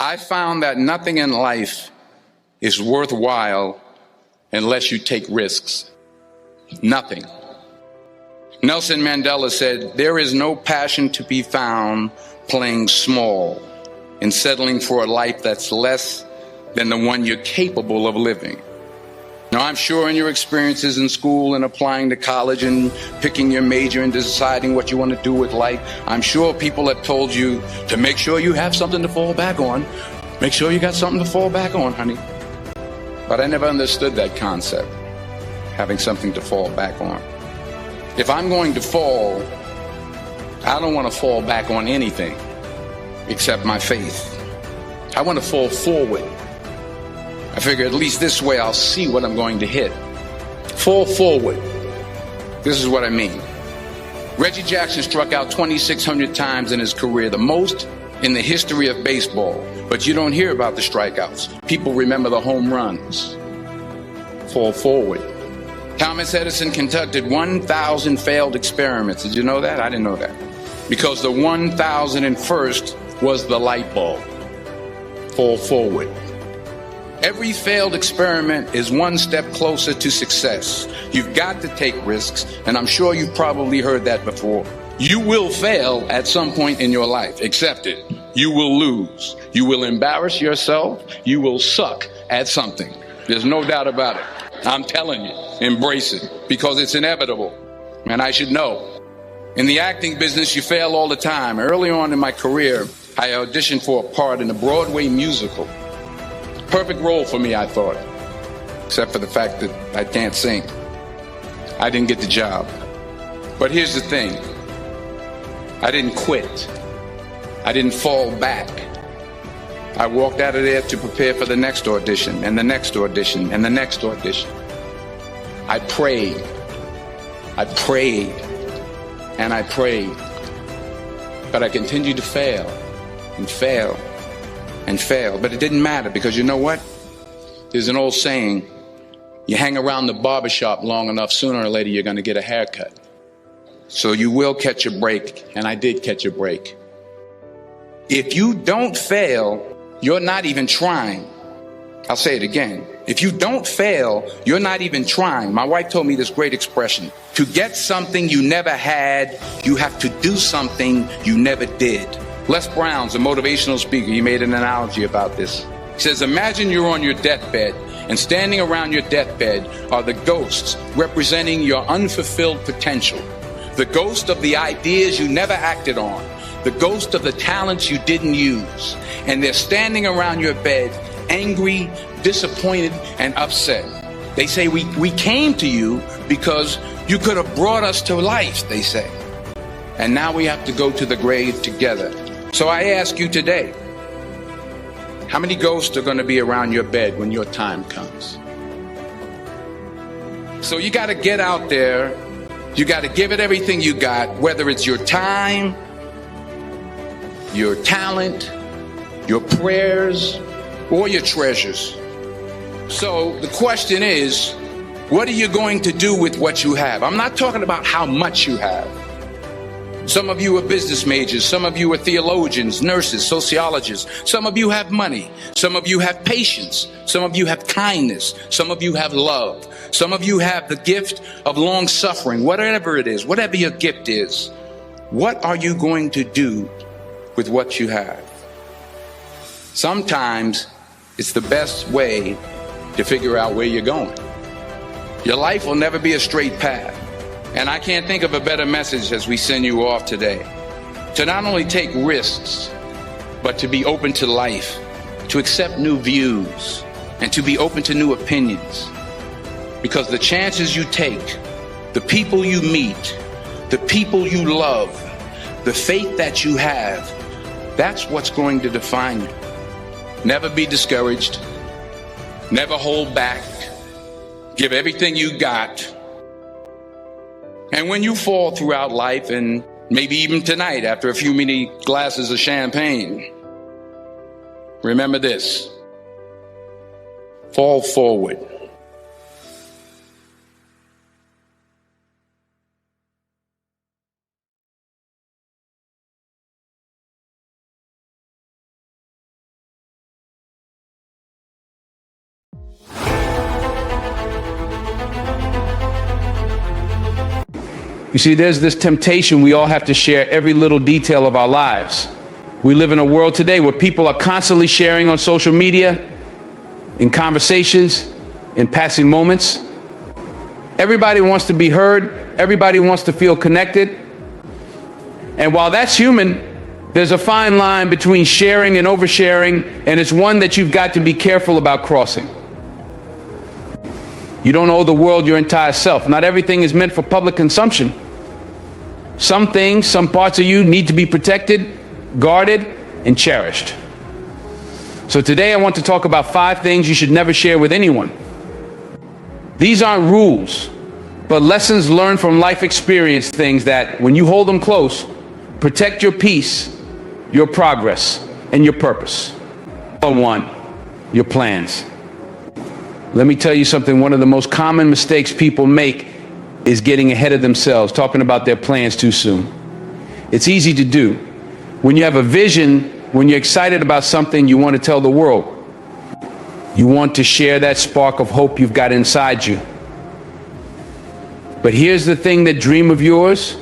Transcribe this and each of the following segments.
I found that nothing in life is worthwhile unless you take risks. Nothing. Nelson Mandela said, "There is no passion to be found playing small and settling for a life that's less than the one you're capable of living." Now, I'm sure in your experiences in school and applying to college and picking your major and deciding what you want to do with life, I'm sure people have told you to make sure you have something to fall back on. Make sure you got something to fall back on, honey. But I never understood that concept, having something to fall back on. If I'm going to fall, I don't want to fall back on anything except my faith. I want to fall forward. I figure at least this way I'll see what I'm going to hit. Fall forward. This is what I mean. Reggie Jackson struck out 2,600 times in his career, the most in the history of baseball. But you don't hear about the strikeouts. People remember the home runs. Fall forward. Thomas Edison conducted 1,000 failed experiments. Did you know that? I didn't know that. Because the 1,001st was the light bulb. Fall forward. Every failed experiment is one step closer to success. You've got to take risks, and I'm sure you've probably heard that before. You will fail at some point in your life. Accept it. You will lose. You will embarrass yourself. You will suck at something. There's no doubt about it. I'm telling you, embrace it, because it's inevitable, and I should know. In the acting business, you fail all the time. Early on in my career, I auditioned for a part in a Broadway musical. Perfect role for me, I thought, except for the fact that I can't sing. I didn't get the job. But here's the thing. I didn't quit. I didn't fall back. I walked out of there to prepare for the next audition, and the next audition, and the next audition. I prayed. I prayed. And I prayed. But I continued to fail and fail and fail. But it didn't matter, because you know what? There's an old saying, you hang around the barbershop long enough, sooner or later you're going to get a haircut. So you will catch a break, and I did catch a break. If you don't fail, you're not even trying. I'll say it again. If you don't fail, you're not even trying. My wife told me this great expression. To get something you never had, you have to do something you never did. Les Brown's a motivational speaker. He made an analogy about this. He says, imagine you're on your deathbed, and standing around your deathbed are the ghosts representing your unfulfilled potential. The ghost of the ideas you never acted on. The ghost of the talents you didn't use. And they're standing around your bed, angry, disappointed, and upset. They say, we came to you because you could have brought us to life, they say. And now we have to go to the grave together. So I ask you today, how many ghosts are going to be around your bed when your time comes? So you got to get out there. You got to give it everything you got, whether it's your time, your talent, your prayers, or your treasures. So the question is, what are you going to do with what you have? I'm not talking about how much you have. Some of you are business majors. Some of you are theologians, nurses, sociologists. Some of you have money. Some of you have patience. Some of you have kindness. Some of you have love. Some of you have the gift of long suffering. Whatever it is, whatever your gift is, what are you going to do with what you have? Sometimes it's the best way to figure out where you're going. Your life will never be a straight path. And I can't think of a better message as we send you off today. To not only take risks, but to be open to life, to accept new views, and to be open to new opinions. Because the chances you take, the people you meet, the people you love, the faith that you have, that's what's going to define you. Never be discouraged. Never hold back. Give everything you got. And when you fall throughout life, and maybe even tonight after a few many glasses of champagne, remember this: fall forward. You see, there's this temptation we all have to share every little detail of our lives. We live in a world today where people are constantly sharing on social media, in conversations, in passing moments. Everybody wants to be heard. Everybody wants to feel connected. And while that's human, there's a fine line between sharing and oversharing, and it's one that you've got to be careful about crossing. You don't owe the world your entire self. Not everything is meant for public consumption. Some things, some parts of you need to be protected, guarded, and cherished. So today I want to talk about 5 things you should never share with anyone. These aren't rules, but lessons learned from life experience, things that, when you hold them close, protect your peace, your progress, and your purpose. Number 1, your plans. Let me tell you something, one of the most common mistakes people make is getting ahead of themselves, talking about their plans too soon. It's easy to do. When you have a vision, when you're excited about something, you want to tell the world. You want to share that spark of hope you've got inside you. But here's the thing, that dream of yours,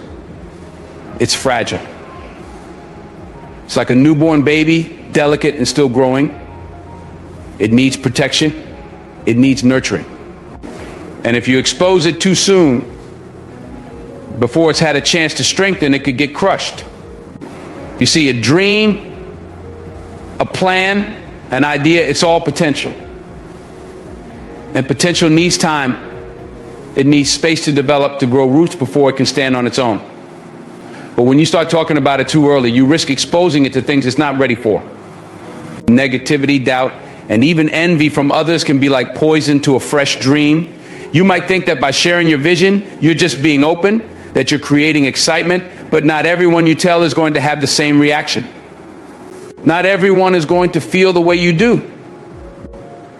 it's fragile. It's like a newborn baby, delicate and still growing. It needs protection. It needs nurturing. And if you expose it too soon, before it's had a chance to strengthen, it could get crushed. You see, a dream, a plan, an idea, it's all potential. And potential needs time. It needs space to develop, to grow roots before it can stand on its own. But when you start talking about it too early, you risk exposing it to things it's not ready for. Negativity, doubt, and even envy from others can be like poison to a fresh dream. You might think that by sharing your vision, you're just being open, that you're creating excitement, but not everyone you tell is going to have the same reaction. Not everyone is going to feel the way you do.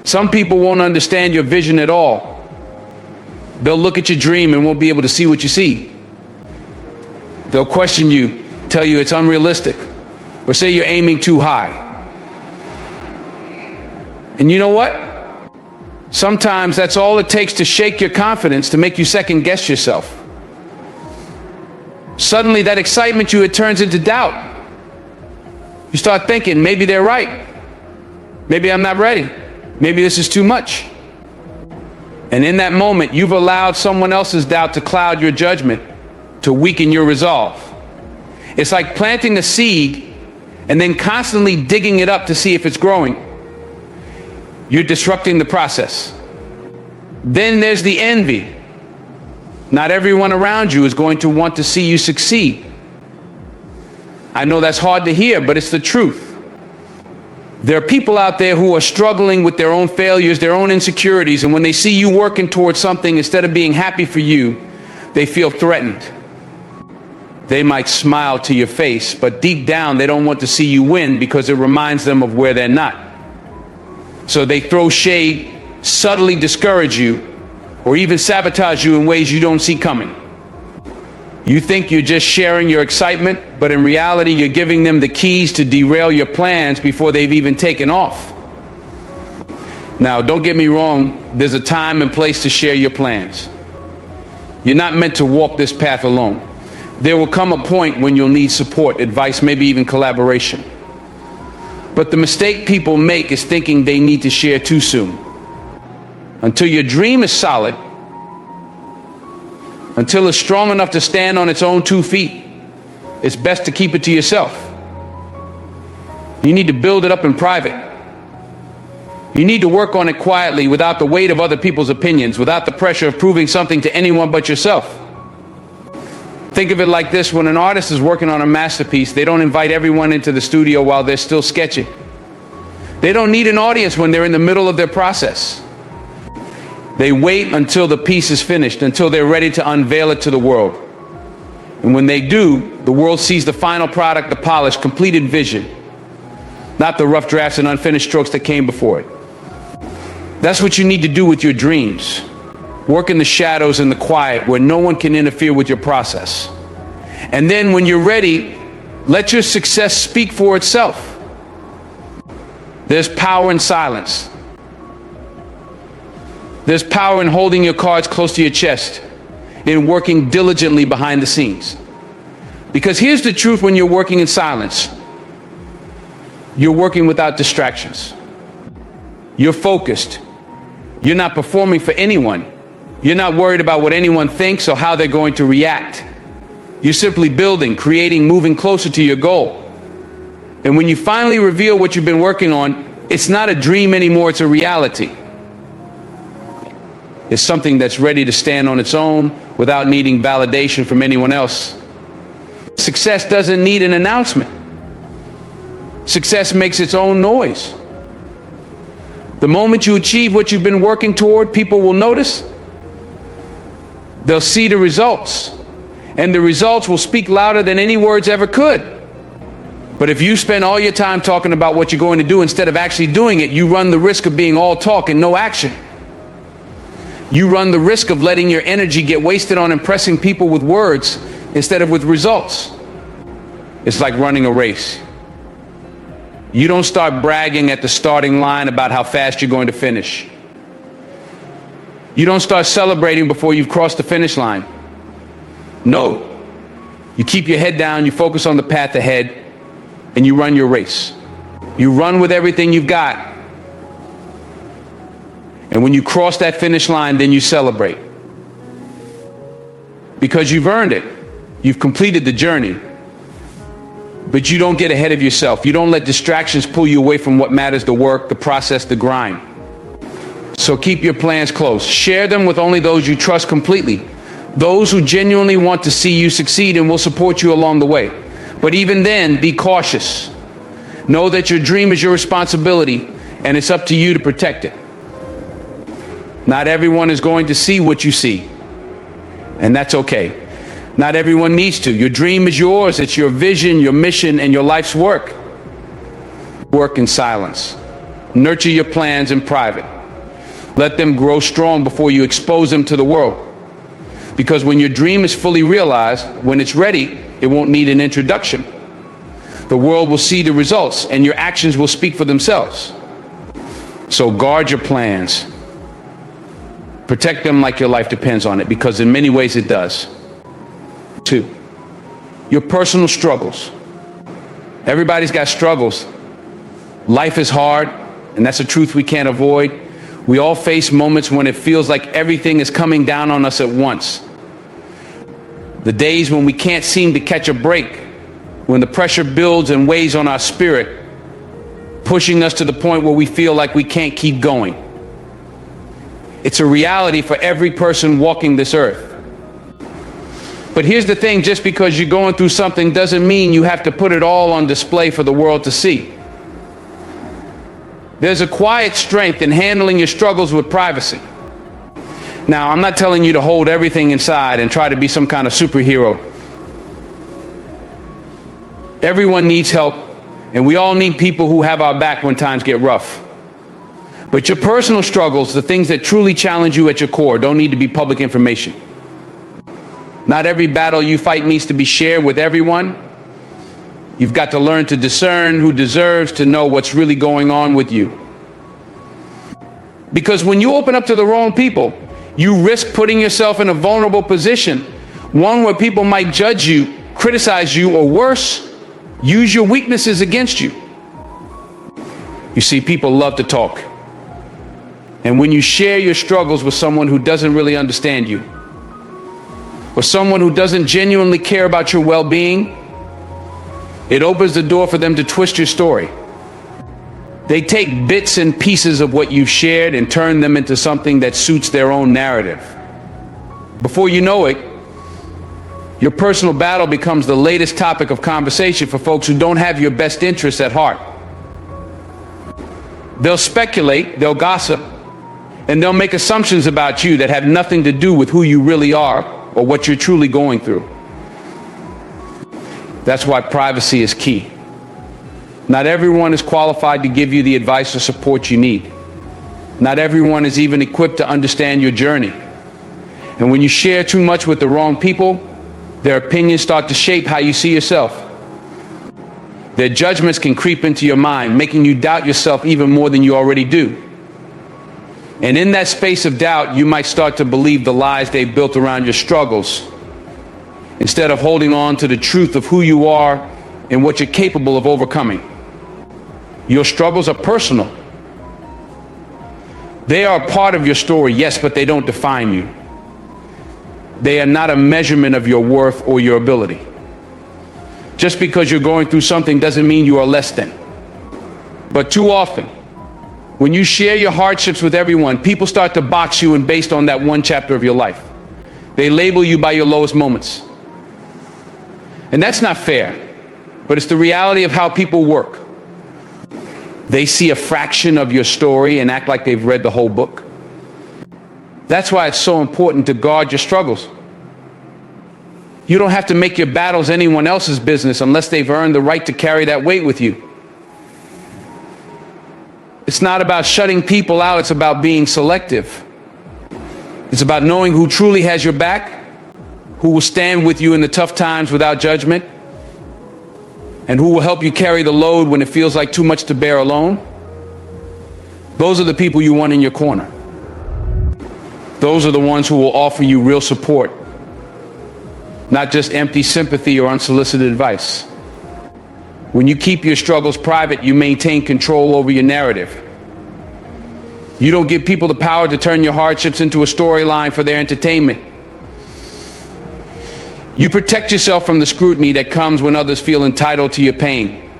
Some people won't understand your vision at all. They'll look at your dream and won't be able to see what you see. They'll question you, tell you it's unrealistic, or say you're aiming too high. And you know what? Sometimes that's all it takes to shake your confidence, to make you second guess yourself. Suddenly that excitement it turns into doubt. You start thinking, maybe they're right. Maybe I'm not ready. Maybe this is too much. And in that moment, you've allowed someone else's doubt to cloud your judgment, to weaken your resolve. It's like planting a seed and then constantly digging it up to see if it's growing. You're disrupting the process. Then there's the envy. Not everyone around you is going to want to see you succeed. I know that's hard to hear, but it's the truth. There are people out there who are struggling with their own failures, their own insecurities, and when they see you working towards something, instead of being happy for you, they feel threatened. They might smile to your face, but deep down they don't want to see you win because it reminds them of where they're not. So they throw shade, subtly discourage you, or even sabotage you in ways you don't see coming. You think you're just sharing your excitement, but in reality you're giving them the keys to derail your plans before they've even taken off. Now, don't get me wrong, there's a time and place to share your plans. You're not meant to walk this path alone. There will come a point when you'll need support, advice, maybe even collaboration. But the mistake people make is thinking they need to share too soon. Until your dream is solid, until it's strong enough to stand on its own 2 feet, it's best to keep it to yourself. You need to build it up in private. You need to work on it quietly, without the weight of other people's opinions, without the pressure of proving something to anyone but yourself. Think of it like this: when an artist is working on a masterpiece, they don't invite everyone into the studio while they're still sketching. They don't need an audience when they're in the middle of their process. They wait until the piece is finished, until they're ready to unveil it to the world. And when they do, the world sees the final product, the polished, completed vision, not the rough drafts and unfinished strokes that came before it. That's what you need to do with your dreams. Work in the shadows and the quiet, where no one can interfere with your process. And then when you're ready, let your success speak for itself. There's power in silence. There's power in holding your cards close to your chest than working diligently behind the scenes. Because here's the truth: when you're working in silence, you're working without distractions. You're focused. You're not performing for anyone. You're not worried about what anyone thinks or how they're going to react. You're simply building, creating, moving closer to your goal. And when you finally reveal what you've been working on, it's not a dream anymore, it's a reality. It's something that's ready to stand on its own without needing validation from anyone else. Success doesn't need an announcement. Success makes its own noise. The moment you achieve what you've been working toward, people will notice. They'll see the results, and the results will speak louder than any words ever could. But if you spend all your time talking about what you're going to do instead of actually doing it, you run the risk of being all talk and no action. You run the risk of letting your energy get wasted on impressing people with words instead of with results. It's like running a race. You don't start bragging at the starting line about how fast you're going to finish. You don't start celebrating before you've crossed the finish line. No. You keep your head down, you focus on the path ahead, and you run your race. You run with everything you've got. And when you cross that finish line, then you celebrate. Because you've earned it. You've completed the journey. But you don't get ahead of yourself. You don't let distractions pull you away from what matters: the work, the process, the grind. So keep your plans close. Share them with only those you trust completely. Those who genuinely want to see you succeed and will support you along the way. But even then, be cautious. Know that your dream is your responsibility, and it's up to you to protect it. Not everyone is going to see what you see, and that's okay. Not everyone needs to. Your dream is yours. It's your vision, your mission, and your life's work. Work in silence. Nurture your plans in private. Let them grow strong before you expose them to the world. Because when your dream is fully realized, when it's ready, it won't need an introduction. The world will see the results, and your actions will speak for themselves. So guard your plans. Protect them like your life depends on it, because in many ways it does. 2, your personal struggles. Everybody's got struggles. Life is hard, and that's a truth we can't avoid. We all face moments when it feels like everything is coming down on us at once. The days when we can't seem to catch a break, when the pressure builds and weighs on our spirit, pushing us to the point where we feel like we can't keep going. It's a reality for every person walking this earth. But here's the thing: just because you're going through something doesn't mean you have to put it all on display for the world to see. There's a quiet strength in handling your struggles with privacy. Now, I'm not telling you to hold everything inside and try to be some kind of superhero. Everyone needs help, and we all need people who have our back when times get rough. But your personal struggles, the things that truly challenge you at your core, don't need to be public information. Not every battle you fight needs to be shared with everyone. You've got to learn to discern who deserves to know what's really going on with you. Because when you open up to the wrong people, you risk putting yourself in a vulnerable position, one where people might judge you, criticize you, or worse, use your weaknesses against you. You see, people love to talk. And when you share your struggles with someone who doesn't really understand you, or someone who doesn't genuinely care about your well-being, it opens the door for them to twist your story. They take bits and pieces of what you've shared and turn them into something that suits their own narrative. Before you know it, your personal battle becomes the latest topic of conversation for folks who don't have your best interests at heart. They'll speculate, they'll gossip, and they'll make assumptions about you that have nothing to do with who you really are or what you're truly going through. That's why privacy is key. Not everyone is qualified to give you the advice or support you need. Not everyone is even equipped to understand your journey. And when you share too much with the wrong people, their opinions start to shape how you see yourself. Their judgments can creep into your mind, making you doubt yourself even more than you already do. And in that space of doubt, you might start to believe the lies they've built around your struggles, instead of holding on to the truth of who you are and what you're capable of overcoming. Your struggles are personal. They are a part of your story, yes, but they don't define you. They are not a measurement of your worth or your ability. Just because you're going through something doesn't mean you are less than. But too often, when you share your hardships with everyone, people start to box you in based on that one chapter of your life. They label you by your lowest moments. And that's not fair, but it's the reality of how people work. They see a fraction of your story and act like they've read the whole book. That's why it's so important to guard your struggles. You don't have to make your battles anyone else's business unless they've earned the right to carry that weight with you. It's not about shutting people out, it's about being selective. It's about knowing who truly has your back, who will stand with you in the tough times without judgment, and who will help you carry the load when it feels like too much to bear alone. Those are the people you want in your corner. Those are the ones who will offer you real support, not just empty sympathy or unsolicited advice. When you keep your struggles private, you maintain control over your narrative. You don't give people the power to turn your hardships into a storyline for their entertainment. You protect yourself from the scrutiny that comes when others feel entitled to your pain.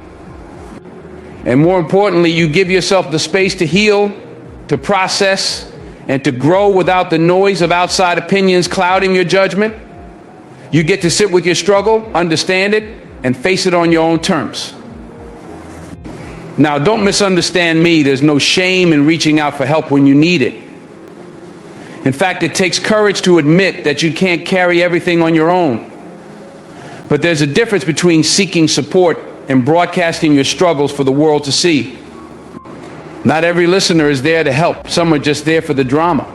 And more importantly, you give yourself the space to heal, to process, and to grow without the noise of outside opinions clouding your judgment. You get to sit with your struggle, understand it, and face it on your own terms. Now, don't misunderstand me. There's no shame in reaching out for help when you need it. In fact, it takes courage to admit that you can't carry everything on your own. But there's a difference between seeking support and broadcasting your struggles for the world to see. Not every listener is there to help. Some are just there for the drama.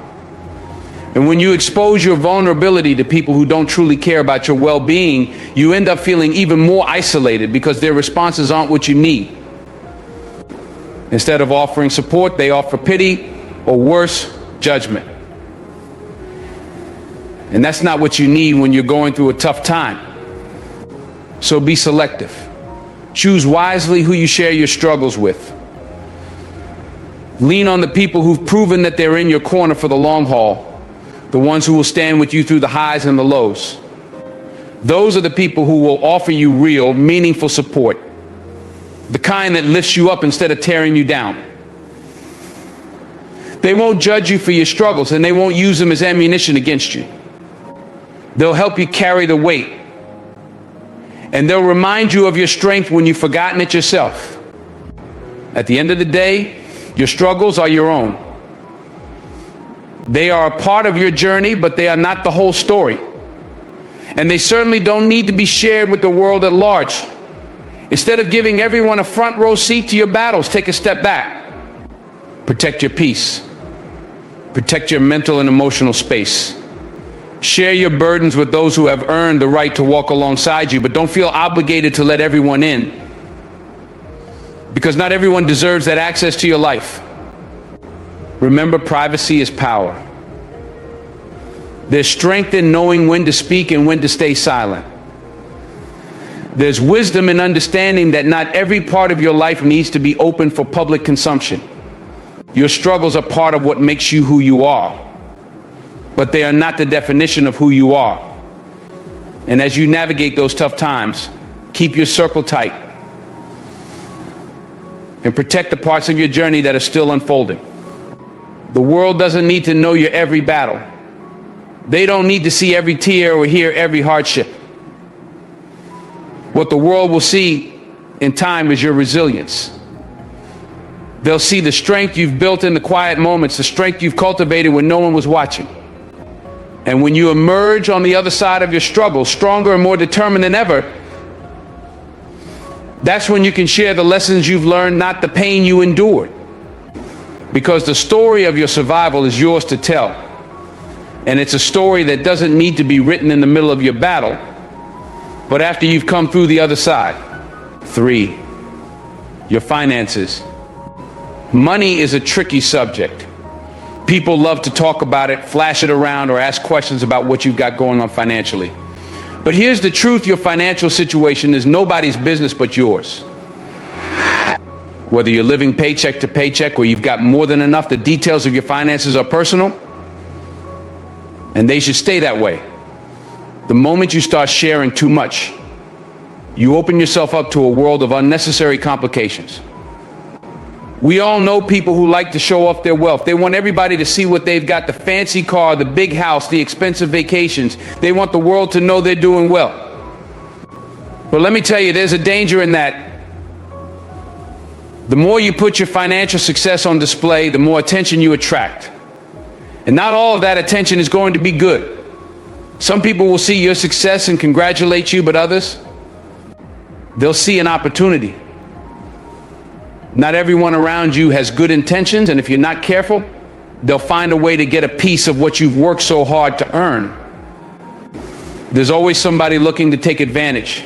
And when you expose your vulnerability to people who don't truly care about your well-being, you end up feeling even more isolated because their responses aren't what you need. Instead of offering support, they offer pity, or worse, judgment. And that's not what you need when you're going through a tough time. So be selective. Choose wisely who you share your struggles with. Lean on the people who've proven that they're in your corner for the long haul, the ones who will stand with you through the highs and the lows. Those are the people who will offer you real, meaningful support, the kind that lifts you up instead of tearing you down. They won't judge you for your struggles, and they won't use them as ammunition against you. They'll help you carry the weight, and they'll remind you of your strength when you've forgotten it yourself. At the end of the day, your struggles are your own. They are a part of your journey, but they are not the whole story. And they certainly don't need to be shared with the world at large. Instead of giving everyone a front row seat to your battles, take a step back. Protect your peace. Protect your mental and emotional space. Share your burdens with those who have earned the right to walk alongside you, but don't feel obligated to let everyone in, because not everyone deserves that access to your life. Remember, privacy is power. There's strength in knowing when to speak and when to stay silent. There's wisdom in understanding that not every part of your life needs to be open for public consumption. Your struggles are part of what makes you who you are, but they are not the definition of who you are. And as you navigate those tough times, keep your circle tight and protect the parts of your journey that are still unfolding. The world doesn't need to know your every battle. They don't need to see every tear or hear every hardship. What the world will see in time is your resilience. They'll see the strength you've built in the quiet moments, the strength you've cultivated when no one was watching. And when you emerge on the other side of your struggle, stronger and more determined than ever, that's when you can share the lessons you've learned, not the pain you endured. Because the story of your survival is yours to tell. And it's a story that doesn't need to be written in the middle of your battle, but after you've come through the other side. 3, your finances. Money is a tricky subject. People love to talk about it, flash it around, or ask questions about what you've got going on financially. But here's the truth: your financial situation is nobody's business but yours. Whether you're living paycheck to paycheck or you've got more than enough, the details of your finances are personal, and they should stay that way. The moment you start sharing too much, you open yourself up to a world of unnecessary complications. We all know people who like to show off their wealth. They want everybody to see what they've got: the fancy car, the big house, the expensive vacations. They want the world to know they're doing well. But let me tell you, there's a danger in that. The more you put your financial success on display, the more attention you attract. And not all of that attention is going to be good. Some people will see your success and congratulate you, but others, they'll see an opportunity. Not everyone around you has good intentions, and if you're not careful, they'll find a way to get a piece of what you've worked so hard to earn. There's always somebody looking to take advantage.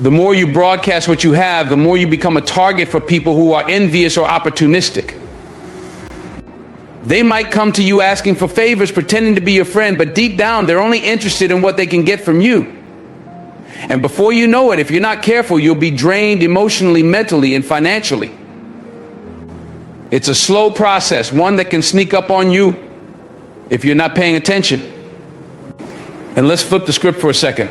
The more you broadcast what you have, the more you become a target for people who are envious or opportunistic. They might come to you asking for favors, pretending to be your friend, but deep down, they're only interested in what they can get from you. And before you know it, if you're not careful, you'll be drained emotionally, mentally, and financially. It's a slow process, one that can sneak up on you if you're not paying attention. And let's flip the script for a second.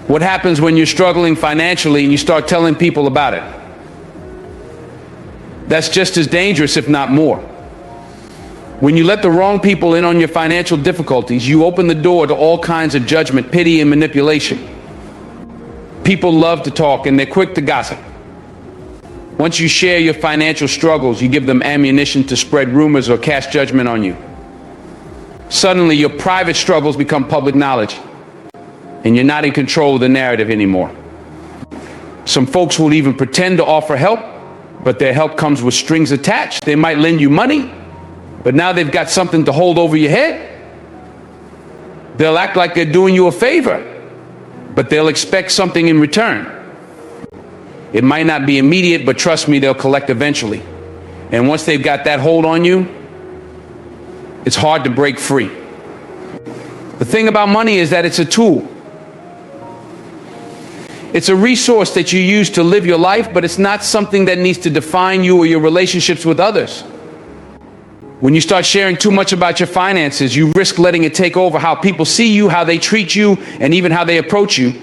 What happens when you're struggling financially and you start telling people about it? That's just as dangerous, if not more. When you let the wrong people in on your financial difficulties, you open the door to all kinds of judgment, pity, and manipulation. People love to talk, and they're quick to gossip. Once you share your financial struggles, you give them ammunition to spread rumors or cast judgment on you. Suddenly, your private struggles become public knowledge, and you're not in control of the narrative anymore. Some folks will even pretend to offer help, but their help comes with strings attached. They might lend you money, but now they've got something to hold over your head. They'll act like they're doing you a favor, but they'll expect something in return. It might not be immediate, but trust me, they'll collect eventually. And once they've got that hold on you, it's hard to break free. The thing about money is that it's a tool. It's a resource that you use to live your life, but it's not something that needs to define you or your relationships with others. When you start sharing too much about your finances, you risk letting it take over how people see you, how they treat you, and even how they approach you.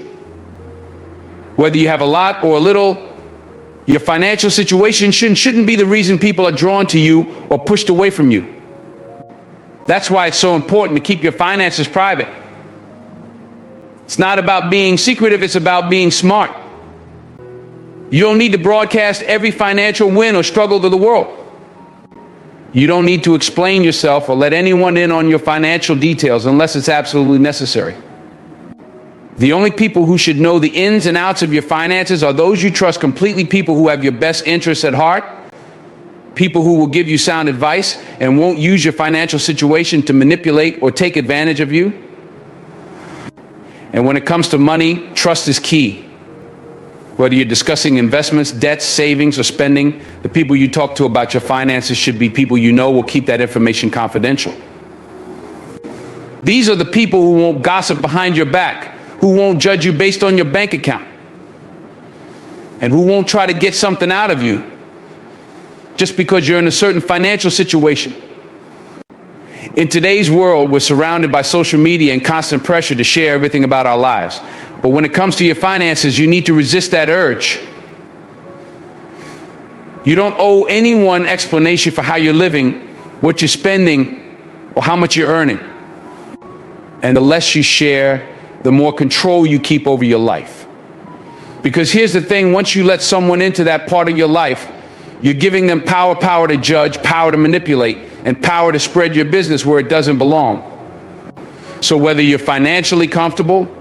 Whether you have a lot or a little, your financial situation shouldn't be the reason people are drawn to you or pushed away from you. That's why it's so important to keep your finances private. It's not about being secretive, it's about being smart. You don't need to broadcast every financial win or struggle to the world. You don't need to explain yourself or let anyone in on your financial details unless it's absolutely necessary. The only people who should know the ins and outs of your finances are those you trust completely, people who have your best interests at heart, people who will give you sound advice and won't use your financial situation to manipulate or take advantage of you. And when it comes to money, trust is key. Whether you're discussing investments, debts, savings, or spending, the people you talk to about your finances should be people you know will keep that information confidential. These are the people who won't gossip behind your back, who won't judge you based on your bank account, and who won't try to get something out of you just because you're in a certain financial situation. In today's world, we're surrounded by social media and constant pressure to share everything about our lives. But when it comes to your finances, you need to resist that urge. You don't owe anyone explanation for how you're living, what you're spending, or how much you're earning. And the less you share, the more control you keep over your life. Because here's the thing, once you let someone into that part of your life, you're giving them power to judge, power to manipulate, and power to spread your business where it doesn't belong. So whether you're financially comfortable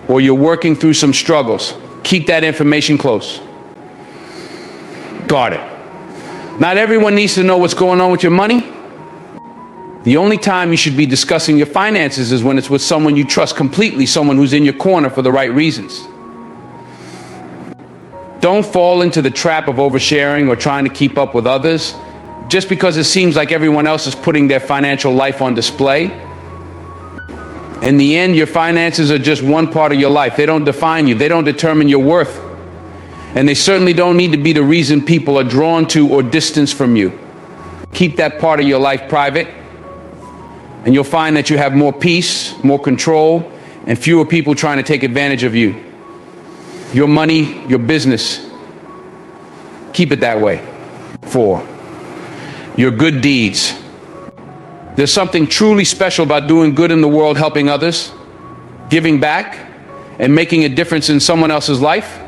or you're working through some struggles, keep that information close. Guard it. Not everyone needs to know what's going on with your money. The only time you should be discussing your finances is when it's with someone you trust completely, someone who's in your corner for the right reasons. Don't fall into the trap of oversharing or trying to keep up with others. just because it seems like everyone else is putting their financial life on display. In the end, your finances are just one part of your life. They don't define you. They don't determine your worth. And they certainly don't need to be the reason people are drawn to or distanced from you. Keep that part of your life private, and you'll find that you have more peace, more control, and fewer people trying to take advantage of you. Your money, your business. Keep it that way. 4, your good deeds. There's something truly special about doing good in the world, helping others, giving back, and making a difference in someone else's life.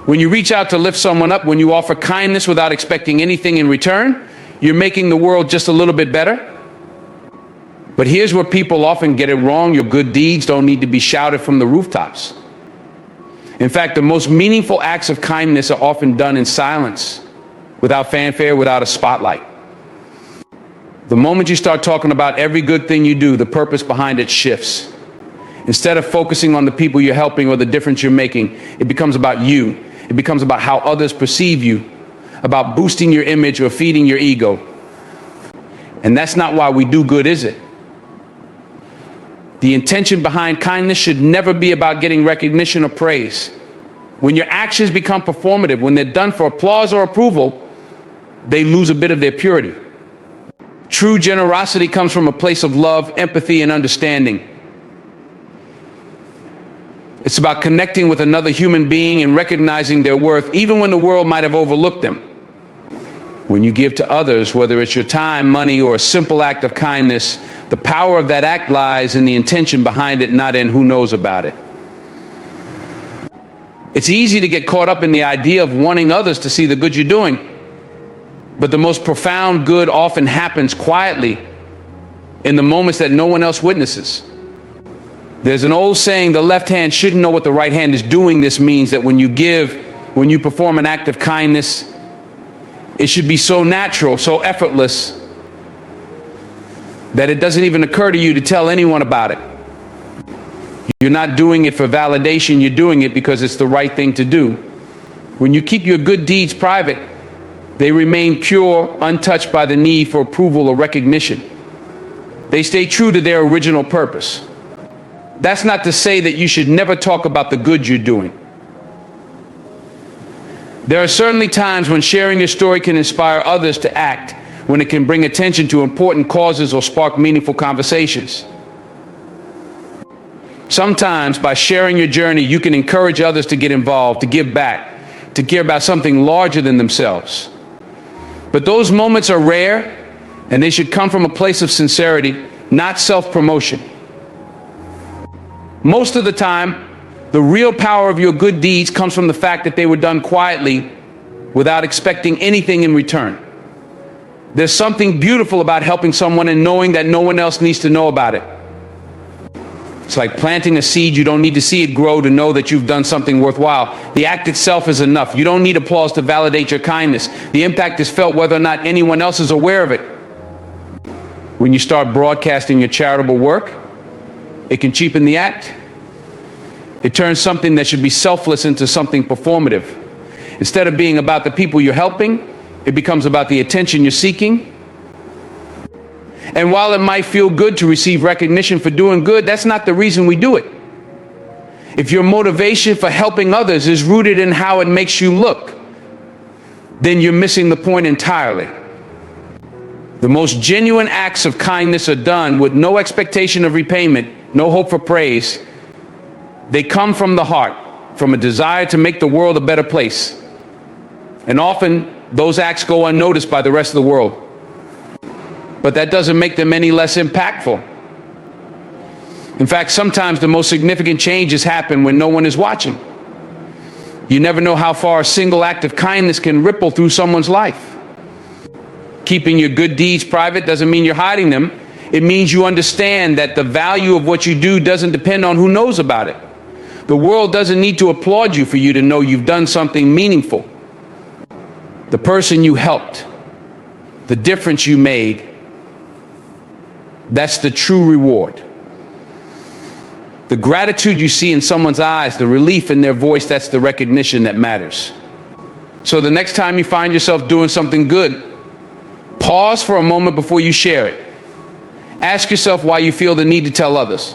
When you reach out to lift someone up, when you offer kindness without expecting anything in return, you're making the world just a little bit better. But here's where people often get it wrong. Your good deeds don't need to be shouted from the rooftops. In fact, the most meaningful acts of kindness are often done in silence, without fanfare, without a spotlight. The moment you start talking about every good thing you do, the purpose behind it shifts. Instead of focusing on the people you're helping or the difference you're making, it becomes about you. It becomes about how others perceive you, about boosting your image or feeding your ego. And that's not why we do good, is it? The intention behind kindness should never be about getting recognition or praise. When your actions become performative, when they're done for applause or approval, they lose a bit of their purity. True generosity comes from a place of love, empathy, and understanding. It's about connecting with another human being and recognizing their worth, even when the world might have overlooked them. When you give to others, whether it's your time, money, or a simple act of kindness, the power of that act lies in the intention behind it, not in who knows about it. It's easy to get caught up in the idea of wanting others to see the good you're doing, but the most profound good often happens quietly in the moments that no one else witnesses. There's an old saying, the left hand shouldn't know what the right hand is doing. This means that when you give, when you perform an act of kindness, it should be so natural, so effortless, that it doesn't even occur to you to tell anyone about it. You're not doing it for validation, you're doing it because it's the right thing to do. When you keep your good deeds private, they remain pure, untouched by the need for approval or recognition. They stay true to their original purpose. That's not to say that you should never talk about the good you're doing. There are certainly times when sharing your story can inspire others to act, when it can bring attention to important causes or spark meaningful conversations. Sometimes, by sharing your journey, you can encourage others to get involved, to give back, to care about something larger than themselves. But those moments are rare, and they should come from a place of sincerity, not self-promotion. Most of the time, the real power of your good deeds comes from the fact that they were done quietly without expecting anything in return. There's something beautiful about helping someone and knowing that no one else needs to know about it. It's like planting a seed. You don't need to see it grow to know that you've done something worthwhile. The act itself is enough. You don't need applause to validate your kindness. The impact is felt whether or not anyone else is aware of it. When you start broadcasting your charitable work, it can cheapen the act. It turns something that should be selfless into something performative. Instead of being about the people you're helping, it becomes about the attention you're seeking. And while it might feel good to receive recognition for doing good, that's not the reason we do it. If your motivation for helping others is rooted in how it makes you look, then you're missing the point entirely. The most genuine acts of kindness are done with no expectation of repayment, no hope for praise. They come from the heart, from a desire to make the world a better place. And often, those acts go unnoticed by the rest of the world. But that doesn't make them any less impactful. In fact, sometimes the most significant changes happen when no one is watching. You never know how far a single act of kindness can ripple through someone's life. Keeping your good deeds private doesn't mean you're hiding them. It means you understand that the value of what you do doesn't depend on who knows about it. The world doesn't need to applaud you for you to know you've done something meaningful. The person you helped, the difference you made, that's the true reward. The gratitude you see in someone's eyes, the relief in their voice, that's the recognition that matters. So the next time you find yourself doing something good, Pause for a moment before you share it. Ask yourself why you feel the need to tell others.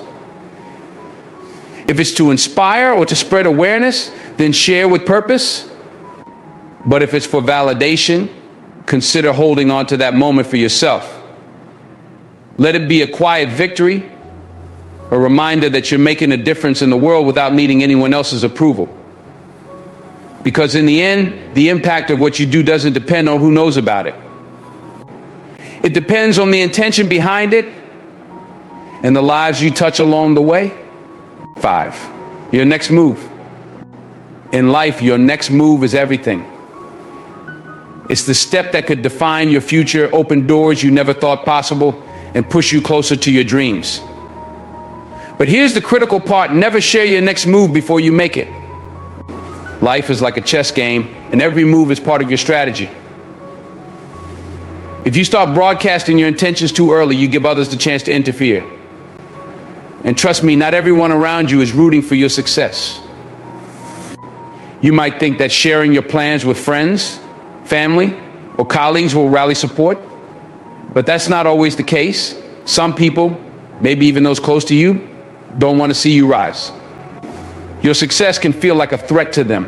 If it's to inspire or to spread awareness, then share with purpose. But if it's for validation, consider holding on to that moment for yourself. Let it be a quiet victory, a reminder that you're making a difference in the world without needing anyone else's approval. Because in the end, the impact of what you do doesn't depend on who knows about it. It depends on the intention behind it and the lives you touch along the way. 5, your next move. In life, your next move is everything. It's the step that could define your future, open doors you never thought possible, and push you closer to your dreams. But here's the critical part: never share your next move before you make it. Life is like a chess game, and every move is part of your strategy. If you start broadcasting your intentions too early, you give others the chance to interfere. And trust me, not everyone around you is rooting for your success. You might think that sharing your plans with friends, family, or colleagues will rally support, but that's not always the case. Some people, maybe even those close to you, don't want to see you rise. Your success can feel like a threat to them,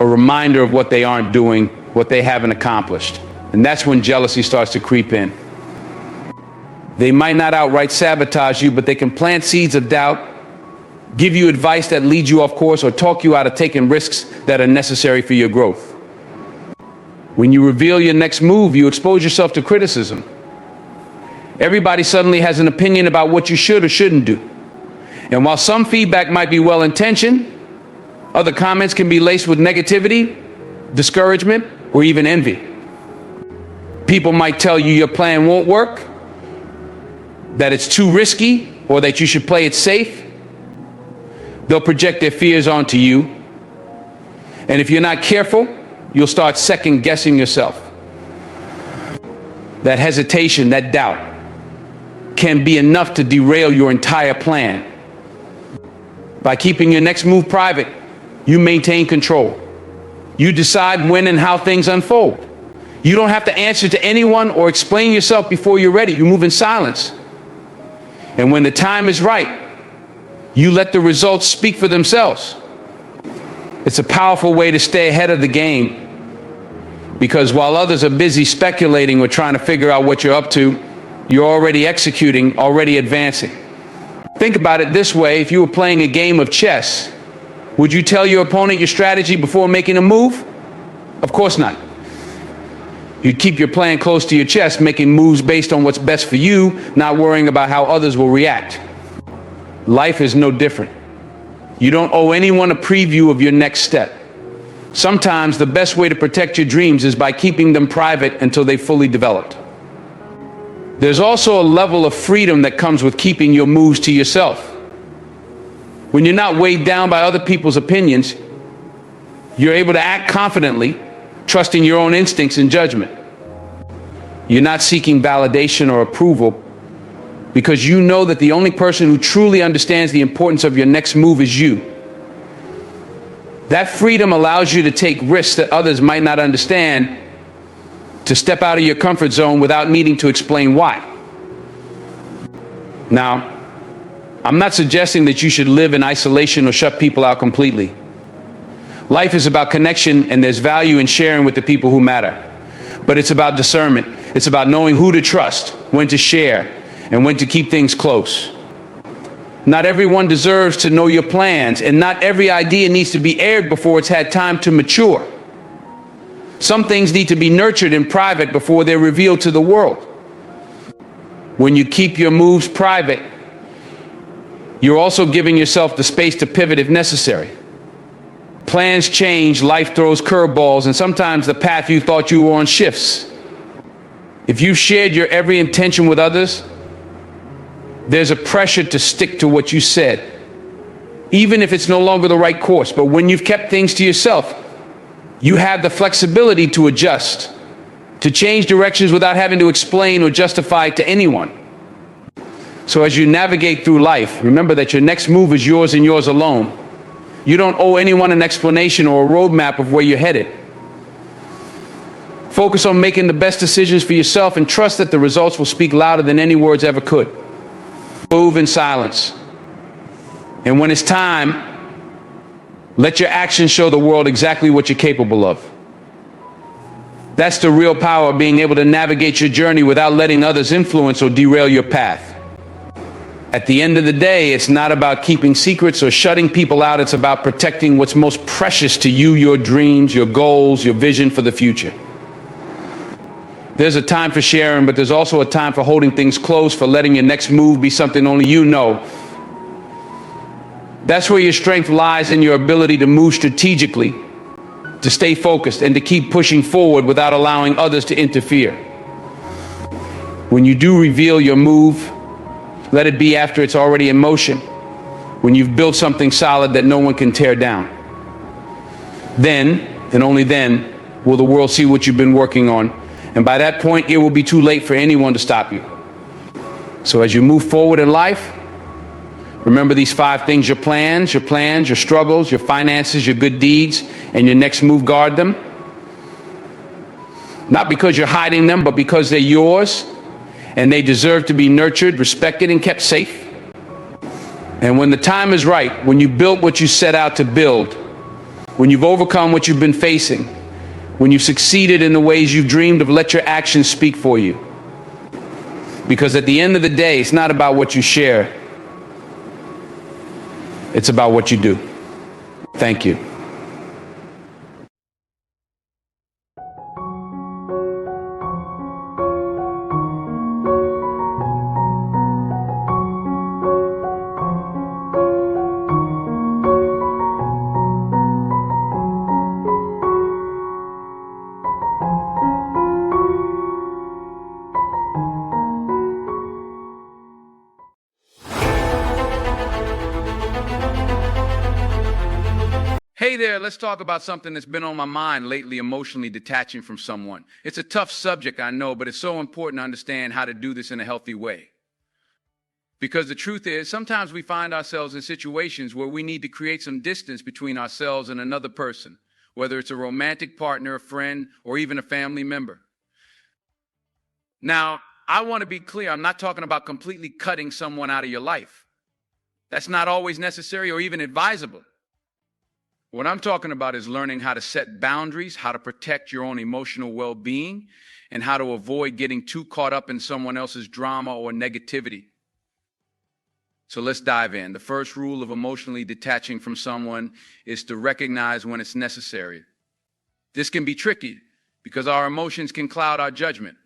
a reminder of what they aren't doing, what they haven't accomplished. And that's when jealousy starts to creep in. They might not outright sabotage you, but they can plant seeds of doubt, give you advice that leads you off course, or talk you out of taking risks that are necessary for your growth. When you reveal your next move, you expose yourself to criticism. Everybody suddenly has an opinion about what you should or shouldn't do. And while some feedback might be well-intentioned, other comments can be laced with negativity, discouragement, or even envy. People might tell you your plan won't work, that it's too risky, or that you should play it safe. They'll project their fears onto you. And if you're not careful, you'll start second-guessing yourself. That hesitation, that doubt, can be enough to derail your entire plan. By keeping your next move private, you maintain control. You decide when and how things unfold. You don't have to answer to anyone or explain yourself before you're ready. You move in silence. And when the time is right, you let the results speak for themselves. It's a powerful way to stay ahead of the game, because while others are busy speculating or trying to figure out what you're up to, you're already executing, already advancing. Think about it this way: if you were playing a game of chess, would you tell your opponent your strategy before making a move? Of course not. You'd keep your plan close to your chest, making moves based on what's best for you, not worrying about how others will react. Life is no different. You don't owe anyone a preview of your next step. Sometimes the best way to protect your dreams is by keeping them private until they've fully developed. There's also a level of freedom that comes with keeping your moves to yourself. When you're not weighed down by other people's opinions, you're able to act confidently, trusting your own instincts and judgment. You're not seeking validation or approval, because you know that the only person who truly understands the importance of your next move is you. That freedom allows you to take risks that others might not understand, to step out of your comfort zone without needing to explain why. Now, I'm not suggesting that you should live in isolation or shut people out completely. Life is about connection, and there's value in sharing with the people who matter. But it's about discernment. It's about knowing who to trust, when to share, and when to keep things close. Not everyone deserves to know your plans, and not every idea needs to be aired before it's had time to mature. Some things need to be nurtured in private before they're revealed to the world. When you keep your moves private, you're also giving yourself the space to pivot if necessary. Plans change, life throws curveballs, and sometimes the path you thought you were on shifts. If you've shared your every intention with others, there's a pressure to stick to what you said, even if it's no longer the right course. But when you've kept things to yourself, you have the flexibility to adjust, to change directions without having to explain or justify it to anyone. So as you navigate through life, remember that your next move is yours and yours alone. You don't owe anyone an explanation or a roadmap of where you're headed. Focus on making the best decisions for yourself and trust that the results will speak louder than any words ever could. Move in silence. And when it's time, let your actions show the world exactly what you're capable of. That's the real power of being able to navigate your journey without letting others influence or derail your path. At the end of the day, it's not about keeping secrets or shutting people out. It's about protecting what's most precious to you, your dreams, your goals, your vision for the future. There's a time for sharing, but there's also a time for holding things close, for letting your next move be something only you know. That's where your strength lies, in your ability to move strategically, to stay focused, and to keep pushing forward without allowing others to interfere. When you do reveal your move, let it be after it's already in motion, when you've built something solid that no one can tear down. Then, and only then, will the world see what you've been working on. And by that point, it will be too late for anyone to stop you. So as you move forward in life, remember these 5 things: your plans, your struggles, your finances, your good deeds, and your next move. Guard them. Not because you're hiding them, but because they're yours, and they deserve to be nurtured, respected, and kept safe. And when the time is right, when you built what you set out to build, when you've overcome what you've been facing, when you've succeeded in the ways you've dreamed of, let your actions speak for you. Because at the end of the day, it's not about what you share. It's about what you do. Thank you. Hey there, let's talk about something that's been on my mind lately: emotionally detaching from someone. It's a tough subject, I know, but it's so important to understand how to do this in a healthy way. Because the truth is, sometimes we find ourselves in situations where we need to create some distance between ourselves and another person, whether it's a romantic partner, a friend, or even a family member. Now, I want to be clear, I'm not talking about completely cutting someone out of your life. That's not always necessary or even advisable. What I'm talking about is learning how to set boundaries, how to protect your own emotional well-being, and how to avoid getting too caught up in someone else's drama or negativity. So let's dive in. The first rule of emotionally detaching from someone is to recognize when it's necessary. This can be tricky because our emotions can cloud our judgment.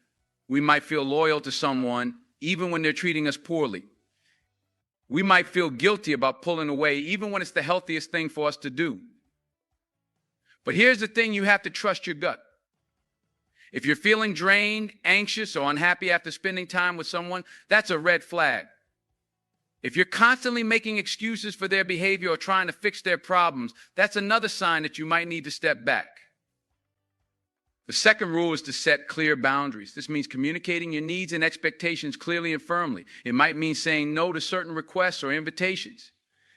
We might feel loyal to someone even when they're treating us poorly. We might feel guilty about pulling away even when it's the healthiest thing for us to do. But here's the thing: you have to trust your gut. If you're feeling drained, anxious, or unhappy after spending time with someone, that's a red flag. If you're constantly making excuses for their behavior or trying to fix their problems, that's another sign that you might need to step back. The second rule is to set clear boundaries. This means communicating your needs and expectations clearly and firmly. It might mean saying no to certain requests or invitations.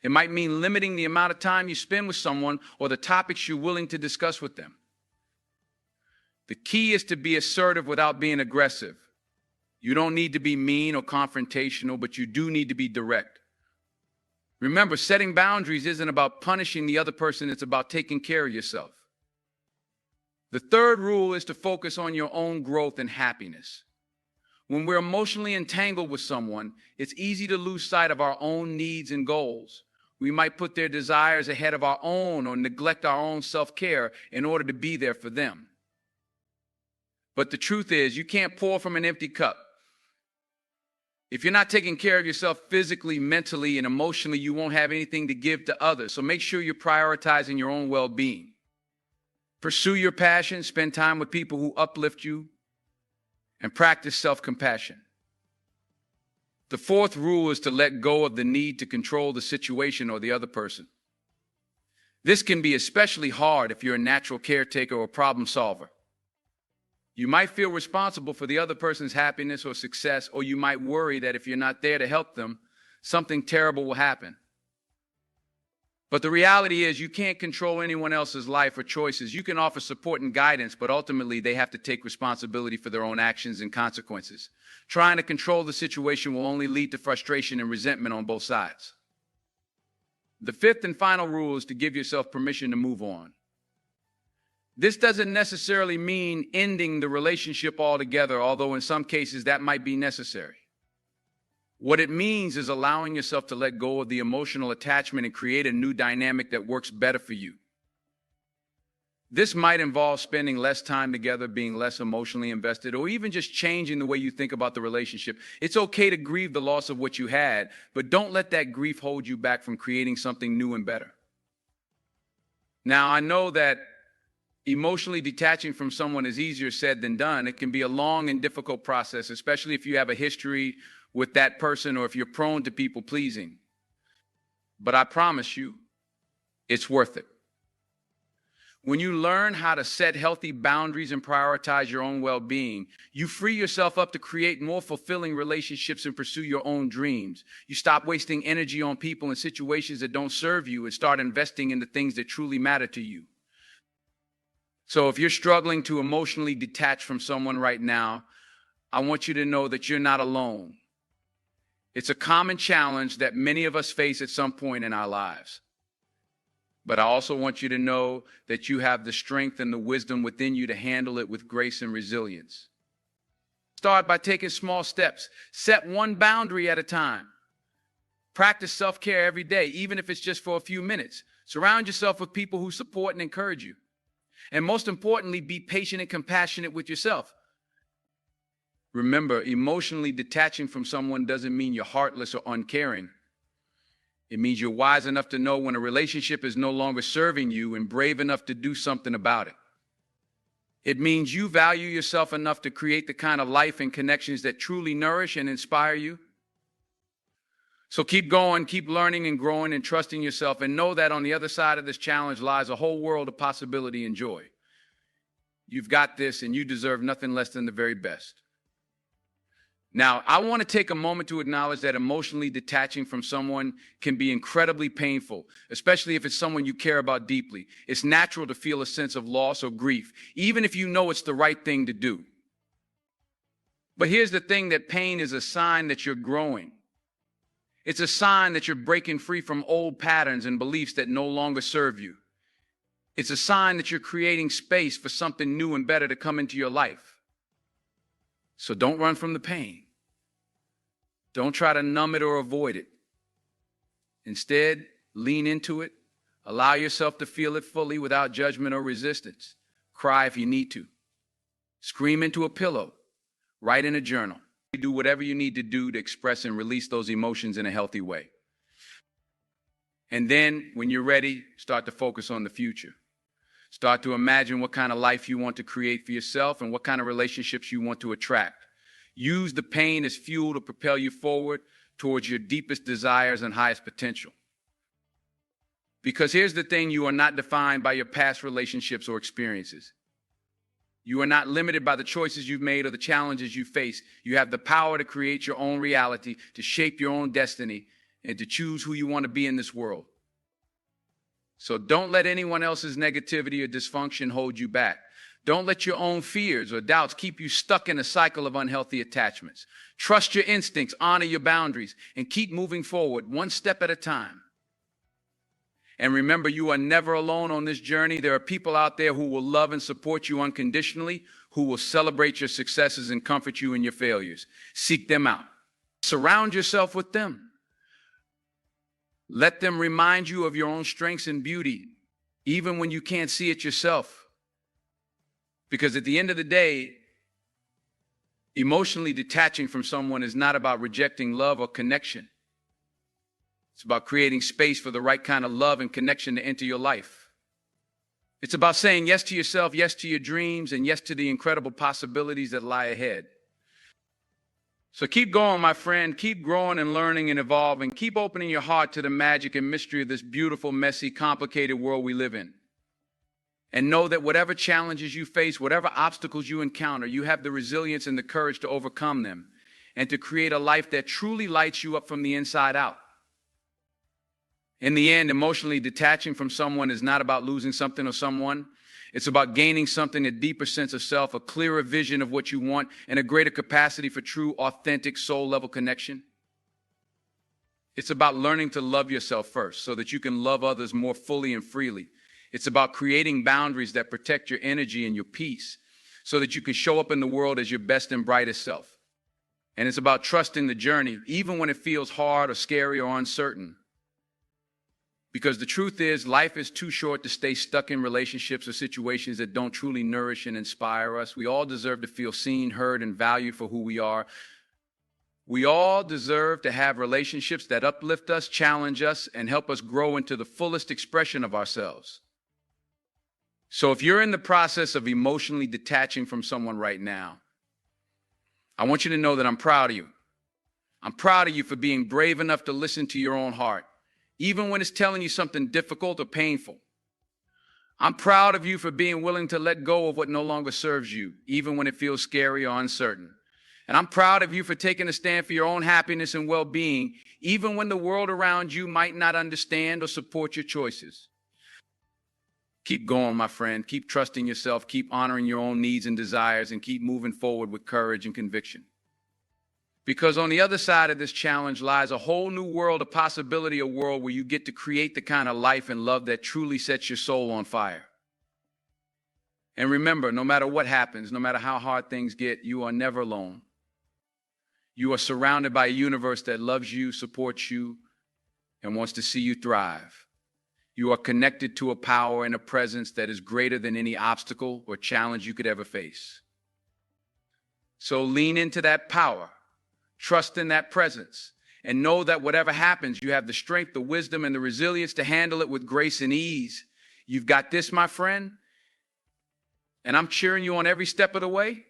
It might mean limiting the amount of time you spend with someone or the topics you're willing to discuss with them. The key is to be assertive without being aggressive. You don't need to be mean or confrontational, but you do need to be direct. Remember, setting boundaries isn't about punishing the other person, it's about taking care of yourself. The third rule is to focus on your own growth and happiness. When we're emotionally entangled with someone, it's easy to lose sight of our own needs and goals. We might put their desires ahead of our own or neglect our own self-care in order to be there for them. But the truth is, you can't pour from an empty cup. If you're not taking care of yourself physically, mentally, and emotionally, you won't have anything to give to others. So make sure you're prioritizing your own well-being. Pursue your passion, spend time with people who uplift you, and practice self-compassion. The fourth rule is to let go of the need to control the situation or the other person. This can be especially hard if you're a natural caretaker or problem solver. You might feel responsible for the other person's happiness or success, or you might worry that if you're not there to help them, something terrible will happen. But the reality is you can't control anyone else's life or choices. You can offer support and guidance, but ultimately they have to take responsibility for their own actions and consequences. Trying to control the situation will only lead to frustration and resentment on both sides. The fifth and final rule is to give yourself permission to move on. This doesn't necessarily mean ending the relationship altogether, although in some cases that might be necessary. What it means is allowing yourself to let go of the emotional attachment and create a new dynamic that works better for you. This might involve spending less time together, being less emotionally invested, or even just changing the way you think about the relationship. It's okay to grieve the loss of what you had, but don't let that grief hold you back from creating something new and better. Now, I know that emotionally detaching from someone is easier said than done. It can be a long and difficult process, especially if you have a history with that person or if you're prone to people pleasing. But I promise you, it's worth it. When you learn how to set healthy boundaries and prioritize your own well-being, you free yourself up to create more fulfilling relationships and pursue your own dreams. You stop wasting energy on people and situations that don't serve you and start investing in the things that truly matter to you. So if you're struggling to emotionally detach from someone right now, I want you to know that you're not alone. It's a common challenge that many of us face at some point in our lives. But I also want you to know that you have the strength and the wisdom within you to handle it with grace and resilience. Start by taking small steps. Set one boundary at a time. Practice self-care every day, even if it's just for a few minutes. Surround yourself with people who support and encourage you. And most importantly, be patient and compassionate with yourself. Remember, emotionally detaching from someone doesn't mean you're heartless or uncaring. It means you're wise enough to know when a relationship is no longer serving you and brave enough to do something about it. It means you value yourself enough to create the kind of life and connections that truly nourish and inspire you. So keep going, keep learning and growing and trusting yourself, and know that on the other side of this challenge lies a whole world of possibility and joy. You've got this, and you deserve nothing less than the very best. Now, I want to take a moment to acknowledge that emotionally detaching from someone can be incredibly painful, especially if it's someone you care about deeply. It's natural to feel a sense of loss or grief, even if you know it's the right thing to do. But here's the thing, that pain is a sign that you're growing. It's a sign that you're breaking free from old patterns and beliefs that no longer serve you. It's a sign that you're creating space for something new and better to come into your life. So don't run from the pain. Don't try to numb it or avoid it. Instead, lean into it. Allow yourself to feel it fully without judgment or resistance. Cry if you need to. Scream into a pillow. Write in a journal. Do whatever you need to do to express and release those emotions in a healthy way. And then, when you're ready, start to focus on the future. Start to imagine what kind of life you want to create for yourself and what kind of relationships you want to attract. Use the pain as fuel to propel you forward towards your deepest desires and highest potential. Because here's the thing, you are not defined by your past relationships or experiences. You are not limited by the choices you've made or the challenges you face. You have the power to create your own reality, to shape your own destiny, and to choose who you want to be in this world. So don't let anyone else's negativity or dysfunction hold you back. Don't let your own fears or doubts keep you stuck in a cycle of unhealthy attachments. Trust your instincts, honor your boundaries, and keep moving forward one step at a time. And remember, you are never alone on this journey. There are people out there who will love and support you unconditionally, who will celebrate your successes and comfort you in your failures. Seek them out. Surround yourself with them. Let them remind you of your own strengths and beauty, even when you can't see it yourself. Because at the end of the day, emotionally detaching from someone is not about rejecting love or connection. It's about creating space for the right kind of love and connection to enter your life. It's about saying yes to yourself, yes to your dreams, and yes to the incredible possibilities that lie ahead. So keep going, my friend. Keep growing and learning and evolving. Keep opening your heart to the magic and mystery of this beautiful, messy, complicated world we live in. And know that whatever challenges you face, whatever obstacles you encounter, you have the resilience and the courage to overcome them and to create a life that truly lights you up from the inside out. In the end, emotionally detaching from someone is not about losing something or someone. It's about gaining something, a deeper sense of self, a clearer vision of what you want, and a greater capacity for true, authentic, soul-level connection. It's about learning to love yourself first so that you can love others more fully and freely. It's about creating boundaries that protect your energy and your peace so that you can show up in the world as your best and brightest self. And it's about trusting the journey, even when it feels hard or scary or uncertain. Because the truth is, life is too short to stay stuck in relationships or situations that don't truly nourish and inspire us. We all deserve to feel seen, heard, and valued for who we are. We all deserve to have relationships that uplift us, challenge us, and help us grow into the fullest expression of ourselves. So if you're in the process of emotionally detaching from someone right now, I want you to know that I'm proud of you. I'm proud of you for being brave enough to listen to your own heart, even when it's telling you something difficult or painful. I'm proud of you for being willing to let go of what no longer serves you, even when it feels scary or uncertain. And I'm proud of you for taking a stand for your own happiness and well-being, even when the world around you might not understand or support your choices. Keep going, my friend. Keep trusting yourself. Keep honoring your own needs and desires, and keep moving forward with courage and conviction. Because on the other side of this challenge lies a whole new world, a possibility, a world where you get to create the kind of life and love that truly sets your soul on fire. And remember, no matter what happens, no matter how hard things get, you are never alone. You are surrounded by a universe that loves you, supports you, and wants to see you thrive. You are connected to a power and a presence that is greater than any obstacle or challenge you could ever face. So lean into that power, trust in that presence, and know that whatever happens, you have the strength, the wisdom, and the resilience to handle it with grace and ease. You've got this, my friend, and I'm cheering you on every step of the way.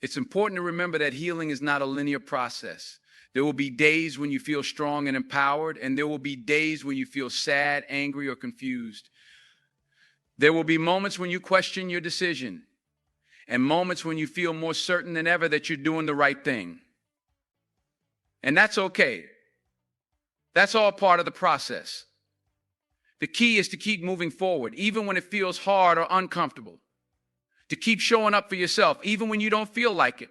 It's important to remember that healing is not a linear process. There will be days when you feel strong and empowered, and there will be days when you feel sad, angry, or confused. There will be moments when you question your decision, and moments when you feel more certain than ever that you're doing the right thing. And that's okay. That's all part of the process. The key is to keep moving forward, even when it feels hard or uncomfortable. To keep showing up for yourself, even when you don't feel like it.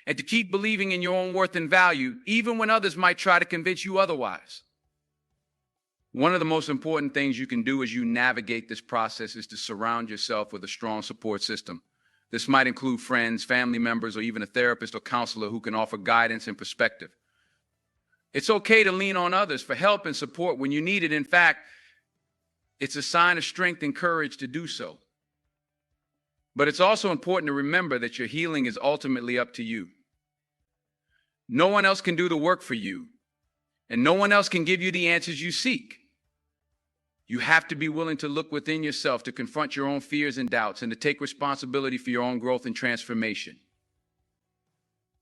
And to keep believing in your own worth and value, even when others might try to convince you otherwise. One of the most important things you can do as you navigate this process is to surround yourself with a strong support system. This might include friends, family members, or even a therapist or counselor who can offer guidance and perspective. It's okay to lean on others for help and support when you need it. In fact, it's a sign of strength and courage to do so. But it's also important to remember that your healing is ultimately up to you. No one else can do the work for you, and no one else can give you the answers you seek. You have to be willing to look within yourself, to confront your own fears and doubts, and to take responsibility for your own growth and transformation.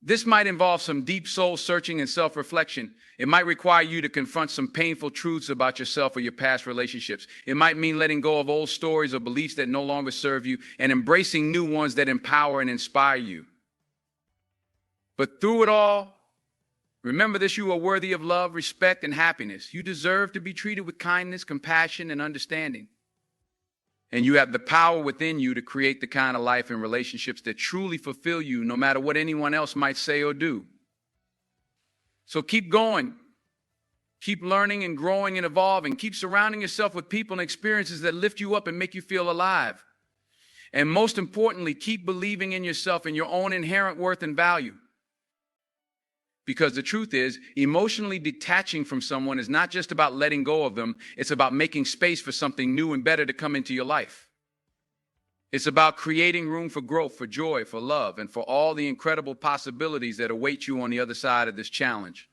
This might involve some deep soul searching and self-reflection. It might require you to confront some painful truths about yourself or your past relationships. It might mean letting go of old stories or beliefs that no longer serve you and embracing new ones that empower and inspire you. But through it all, remember this: you are worthy of love, respect, and happiness. You deserve to be treated with kindness, compassion, and understanding. And you have the power within you to create the kind of life and relationships that truly fulfill you, no matter what anyone else might say or do. So keep going. Keep learning and growing and evolving. Keep surrounding yourself with people and experiences that lift you up and make you feel alive. And most importantly, keep believing in yourself and your own inherent worth and value. Because the truth is, emotionally detaching from someone is not just about letting go of them. It's about making space for something new and better to come into your life. It's about creating room for growth, for joy, for love, and for all the incredible possibilities that await you on the other side of this challenge.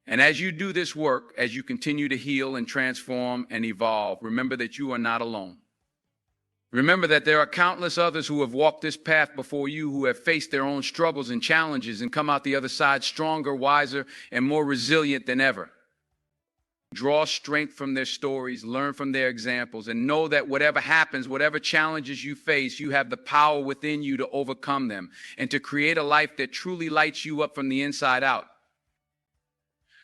And as you do this work, as you continue to heal and transform and evolve, remember that you are not alone. Remember that there are countless others who have walked this path before you, who have faced their own struggles and challenges and come out the other side stronger, wiser, and more resilient than ever. Draw strength from their stories, learn from their examples, and know that whatever happens, whatever challenges you face, you have the power within you to overcome them and to create a life that truly lights you up from the inside out.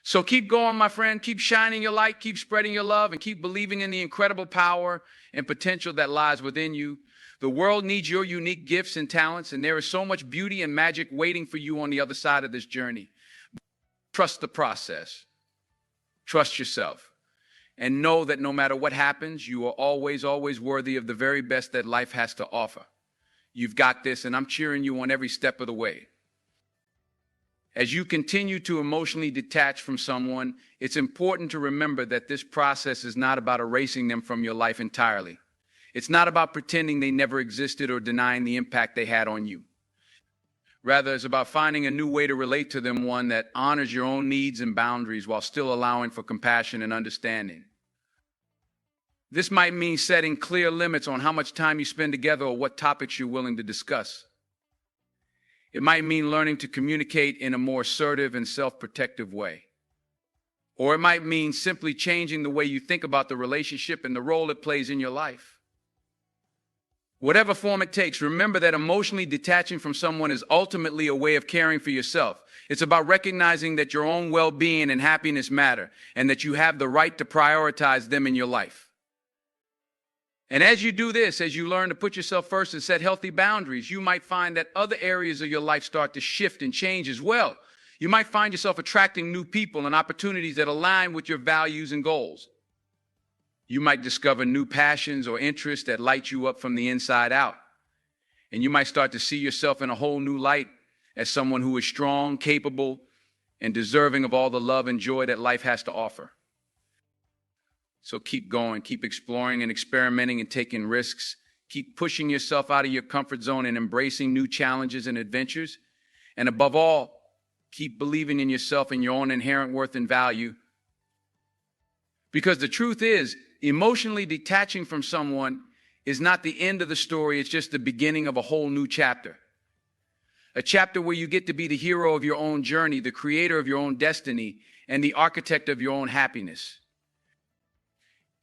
So keep going, my friend. Keep shining your light, keep spreading your love, and keep believing in the incredible power and potential that lies within you. The world needs your unique gifts and talents, and there is so much beauty and magic waiting for you on the other side of this journey. Trust the process. Trust yourself. And know that no matter what happens, you are always, always worthy of the very best that life has to offer. You've got this, and I'm cheering you on every step of the way. As you continue to emotionally detach from someone, it's important to remember that this process is not about erasing them from your life entirely. It's not about pretending they never existed or denying the impact they had on you. Rather, it's about finding a new way to relate to them, one that honors your own needs and boundaries while still allowing for compassion and understanding. This might mean setting clear limits on how much time you spend together or what topics you're willing to discuss. It might mean learning to communicate in a more assertive and self-protective way. Or it might mean simply changing the way you think about the relationship and the role it plays in your life. Whatever form it takes, remember that emotionally detaching from someone is ultimately a way of caring for yourself. It's about recognizing that your own well-being and happiness matter, and that you have the right to prioritize them in your life. And as you do this, as you learn to put yourself first and set healthy boundaries, you might find that other areas of your life start to shift and change as well. You might find yourself attracting new people and opportunities that align with your values and goals. You might discover new passions or interests that light you up from the inside out. And you might start to see yourself in a whole new light as someone who is strong, capable, and deserving of all the love and joy that life has to offer. So keep going, keep exploring and experimenting and taking risks. Keep pushing yourself out of your comfort zone and embracing new challenges and adventures. And above all, keep believing in yourself and your own inherent worth and value. Because the truth is, emotionally detaching from someone is not the end of the story, it's just the beginning of a whole new chapter. A chapter where you get to be the hero of your own journey, the creator of your own destiny, and the architect of your own happiness.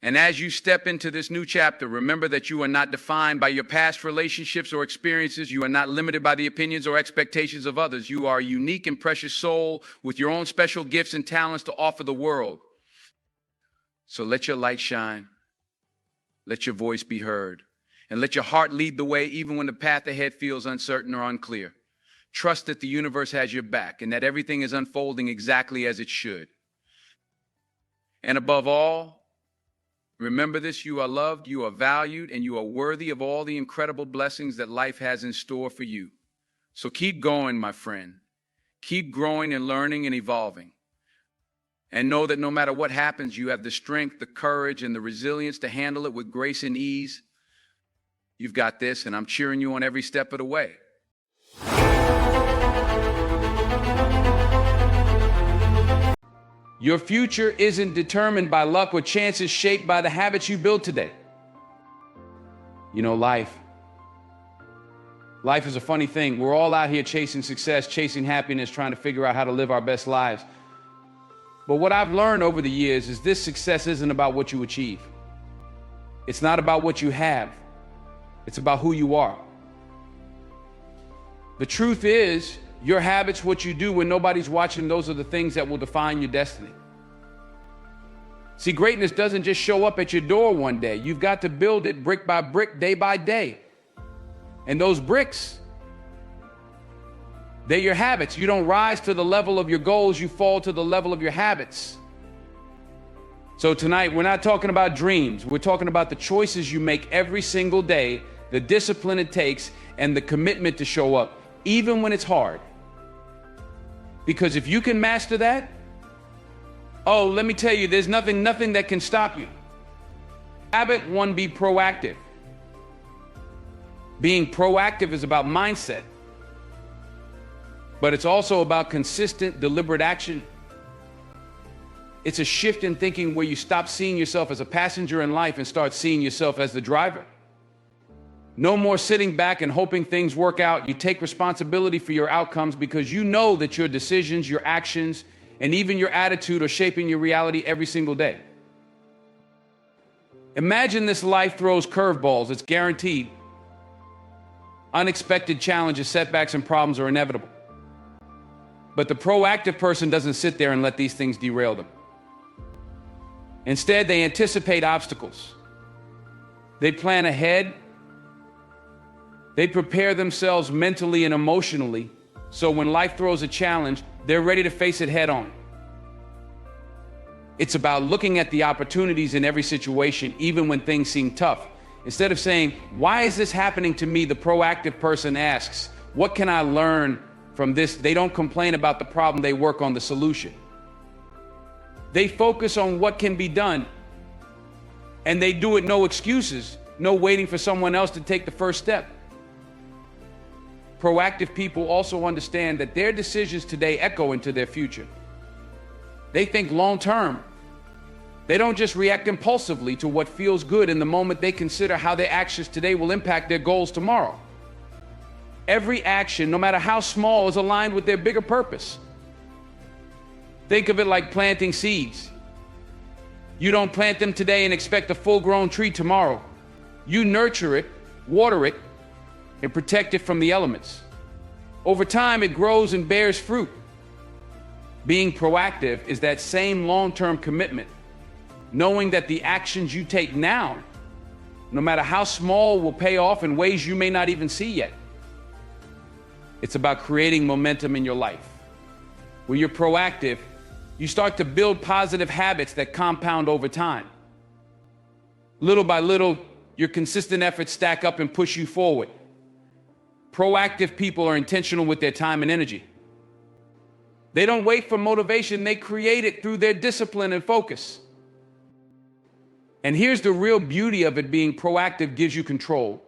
And as you step into this new chapter, remember that you are not defined by your past relationships or experiences. You are not limited by the opinions or expectations of others. You are a unique and precious soul with your own special gifts and talents to offer the world. So let your light shine. Let your voice be heard. And let your heart lead the way even when the path ahead feels uncertain or unclear. Trust that the universe has your back and that everything is unfolding exactly as it should. And above all, remember this: you are loved, you are valued, and you are worthy of all the incredible blessings that life has in store for you. So keep going, my friend. Keep growing and learning and evolving. And know that no matter what happens, you have the strength, the courage, and the resilience to handle it with grace and ease. You've got this, and I'm cheering you on every step of the way. Your future isn't determined by luck or chance, it's shaped by the habits you build today. You know, life is a funny thing. We're all out here chasing success, chasing happiness, trying to figure out how to live our best lives. But what I've learned over the years is this: success isn't about what you achieve. It's not about what you have. It's about who you are. The truth is, your habits, what you do when nobody's watching, those are the things that will define your destiny. See, greatness doesn't just show up at your door one day. You've got to build it brick by brick, day by day. And those bricks, they're your habits. You don't rise to the level of your goals, you fall to the level of your habits. So tonight, we're not talking about dreams. We're talking about the choices you make every single day, the discipline it takes, and the commitment to show up, even when it's hard. Because if you can master that, oh, let me tell you, there's nothing that can stop you. Habit one, be proactive. Being proactive is about mindset, but it's also about consistent, deliberate action. It's a shift in thinking where you stop seeing yourself as a passenger in life and start seeing yourself as the driver. No more sitting back and hoping things work out. You take responsibility for your outcomes because you know that your decisions, your actions, and even your attitude are shaping your reality every single day. Imagine this life throws curveballs. It's guaranteed. Unexpected challenges, setbacks, and problems are inevitable. But the proactive person doesn't sit there and let these things derail them. Instead, they anticipate obstacles. They plan ahead. They prepare themselves mentally and emotionally, so when life throws a challenge, they're ready to face it head on. It's about looking at the opportunities in every situation, even when things seem tough. Instead of saying, "Why is this happening to me?" the proactive person asks, "What can I learn from this?" They don't complain about the problem, they work on the solution. They focus on what can be done, and they do it no excuses, no waiting for someone else to take the first step. Proactive people also understand that their decisions today echo into their future. They think long term. They don't just react impulsively to what feels good in the moment. They consider how their actions today will impact their goals tomorrow. Every action, no matter how small, is aligned with their bigger purpose. Think of it like planting seeds. You don't plant them today and expect a full-grown tree tomorrow. You nurture it, water it, and protect it from the elements. Over time, it grows and bears fruit. Being proactive is that same long-term commitment, knowing that the actions you take now, no matter how small, will pay off in ways you may not even see yet. It's about creating momentum in your life. When you're proactive, you start to build positive habits that compound over time. Little by little, your consistent efforts stack up and push you forward. Proactive people are intentional with their time and energy. They don't wait for motivation, they create it through their discipline and focus. And here's the real beauty of it: being proactive gives you control,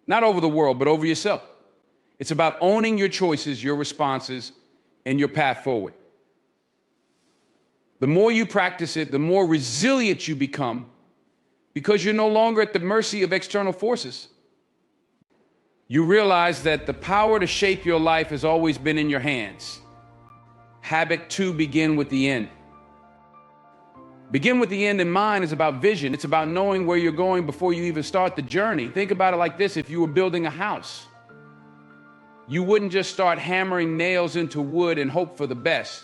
not over the world, but over yourself. It's about owning your choices, your responses, and your path forward. The more you practice it, the more resilient you become, because you're no longer at the mercy of external forces. You realize that the power to shape your life has always been in your hands. Habit 2, begin with the end. Begin with the end in mind is about vision. It's about knowing where you're going before you even start the journey. Think about it like this: if you were building a house, you wouldn't just start hammering nails into wood and hope for the best.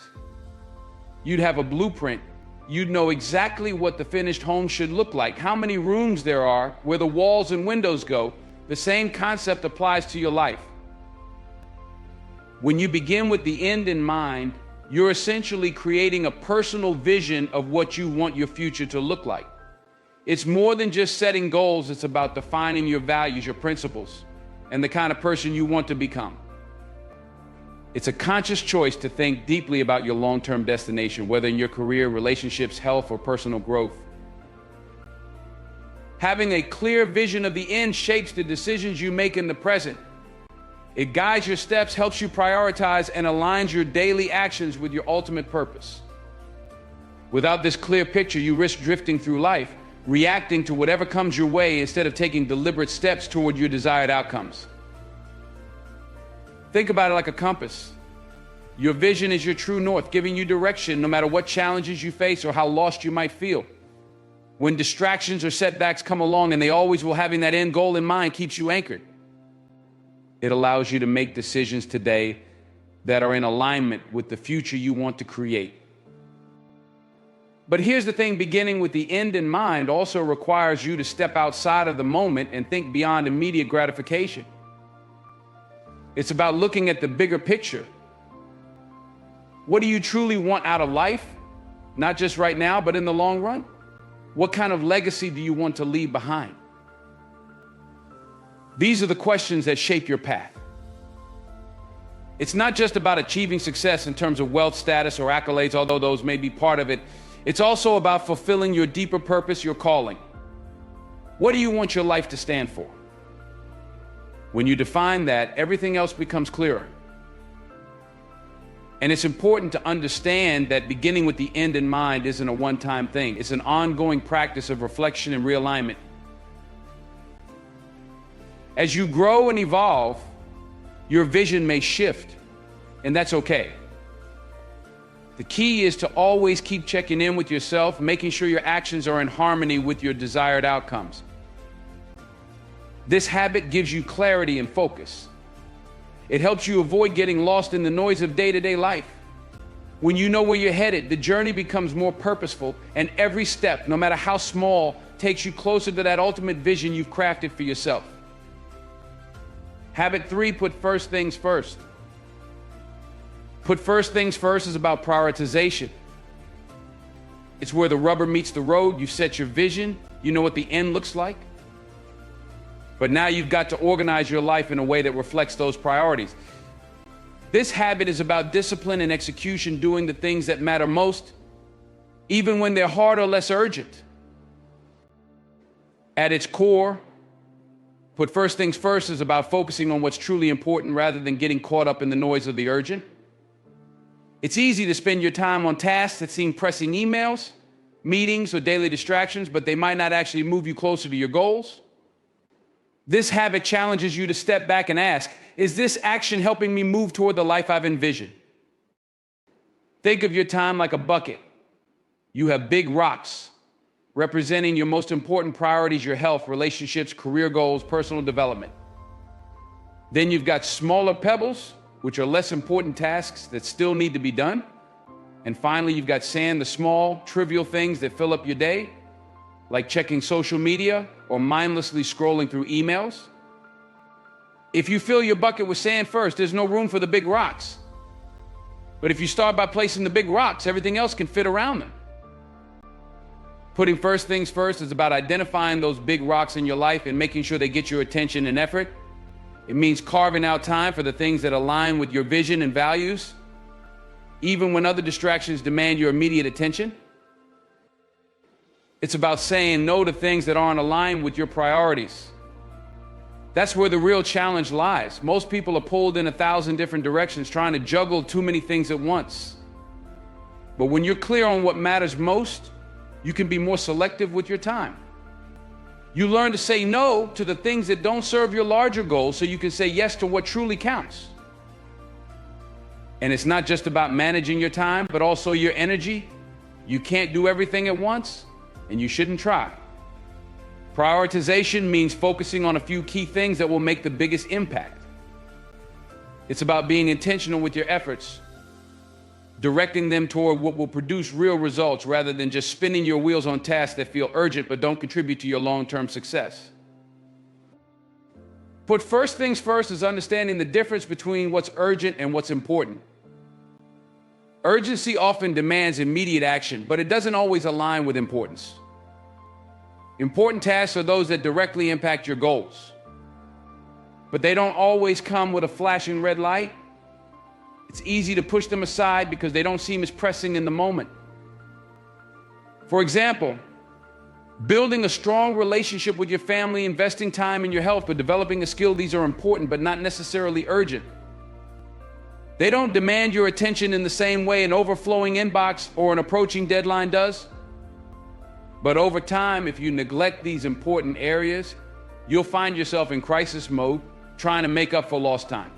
You'd have a blueprint. You'd know exactly what the finished home should look like, how many rooms there are, where the walls and windows go. The same concept applies to your life. When you begin with the end in mind, you're essentially creating a personal vision of what you want your future to look like. It's more than just setting goals. It's about defining your values, your principles, and the kind of person you want to become. It's a conscious choice to think deeply about your long-term destination, whether in your career, relationships, health, or personal growth. Having a clear vision of the end shapes the decisions you make in the present. It guides your steps, helps you prioritize, and aligns your daily actions with your ultimate purpose. Without this clear picture, you risk drifting through life, reacting to whatever comes your way instead of taking deliberate steps toward your desired outcomes. Think about it like a compass. Your vision is your true north, giving you direction no matter what challenges you face or how lost you might feel. When distractions or setbacks come along, and they always will, having that end goal in mind keeps you anchored. It allows you to make decisions today that are in alignment with the future you want to create. But here's the thing: beginning with the end in mind also requires you to step outside of the moment and think beyond immediate gratification. It's about looking at the bigger picture. What do you truly want out of life? Not just right now, but in the long run? What kind of legacy do you want to leave behind? These are the questions that shape your path. It's not just about achieving success in terms of wealth, status, or accolades, although those may be part of it. It's also about fulfilling your deeper purpose, your calling. What do you want your life to stand for? When you define that, everything else becomes clearer. And it's important to understand that beginning with the end in mind isn't a one-time thing. It's an ongoing practice of reflection and realignment. As you grow and evolve, your vision may shift, and that's okay. The key is to always keep checking in with yourself, making sure your actions are in harmony with your desired outcomes. This habit gives you clarity and focus. It helps you avoid getting lost in the noise of day-to-day life. When you know where you're headed, the journey becomes more purposeful, and every step, no matter how small, takes you closer to that ultimate vision you've crafted for yourself. Habit 3, put first things first. Put first things first is about prioritization. It's where the rubber meets the road. You set your vision. You know what the end looks like. But now you've got to organize your life in a way that reflects those priorities. This habit is about discipline and execution, doing the things that matter most, even when they're hard or less urgent. At its core, put first things first is about focusing on what's truly important rather than getting caught up in the noise of the urgent. It's easy to spend your time on tasks that seem pressing: emails, meetings, or daily distractions, but they might not actually move you closer to your goals. This habit challenges you to step back and ask, is this action helping me move toward the life I've envisioned? Think of your time like a bucket. You have big rocks representing your most important priorities: your health, relationships, career goals, personal development. Then you've got smaller pebbles, which are less important tasks that still need to be done. And finally, you've got sand, the small, trivial things that fill up your day, like checking social media or mindlessly scrolling through emails. If you fill your bucket with sand first, there's no room for the big rocks. But if you start by placing the big rocks, everything else can fit around them. Putting first things first is about identifying those big rocks in your life and making sure they get your attention and effort. It means carving out time for the things that align with your vision and values, even when other distractions demand your immediate attention. It's about saying no to things that aren't aligned with your priorities. That's where the real challenge lies. Most people are pulled in 1,000 different directions, trying to juggle too many things at once. But when you're clear on what matters most, you can be more selective with your time. You learn to say no to the things that don't serve your larger goals so you can say yes to what truly counts. And it's not just about managing your time, but also your energy. You can't do everything at once, and you shouldn't try. Prioritization means focusing on a few key things that will make the biggest impact. It's about being intentional with your efforts, directing them toward what will produce real results rather than just spinning your wheels on tasks that feel urgent but don't contribute to your long-term success. Put first things first is understanding the difference between what's urgent and what's important. Urgency often demands immediate action, but it doesn't always align with importance. Important tasks are those that directly impact your goals, but they don't always come with a flashing red light. It's easy to push them aside because they don't seem as pressing in the moment. For example, building a strong relationship with your family, investing time in your health, or developing a skill, these are important but not necessarily urgent. They don't demand your attention in the same way an overflowing inbox or an approaching deadline does. But over time, if you neglect these important areas, you'll find yourself in crisis mode, trying to make up for lost time.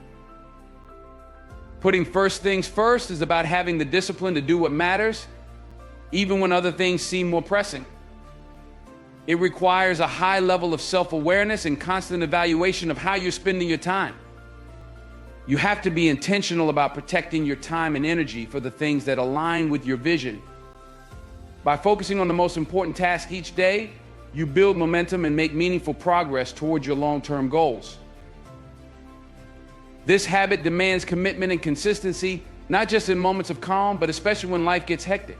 Putting first things first is about having the discipline to do what matters, even when other things seem more pressing. It requires a high level of self-awareness and constant evaluation of how you're spending your time. You have to be intentional about protecting your time and energy for the things that align with your vision. By focusing on the most important task each day, you build momentum and make meaningful progress towards your long-term goals. This habit demands commitment and consistency, not just in moments of calm, but especially when life gets hectic.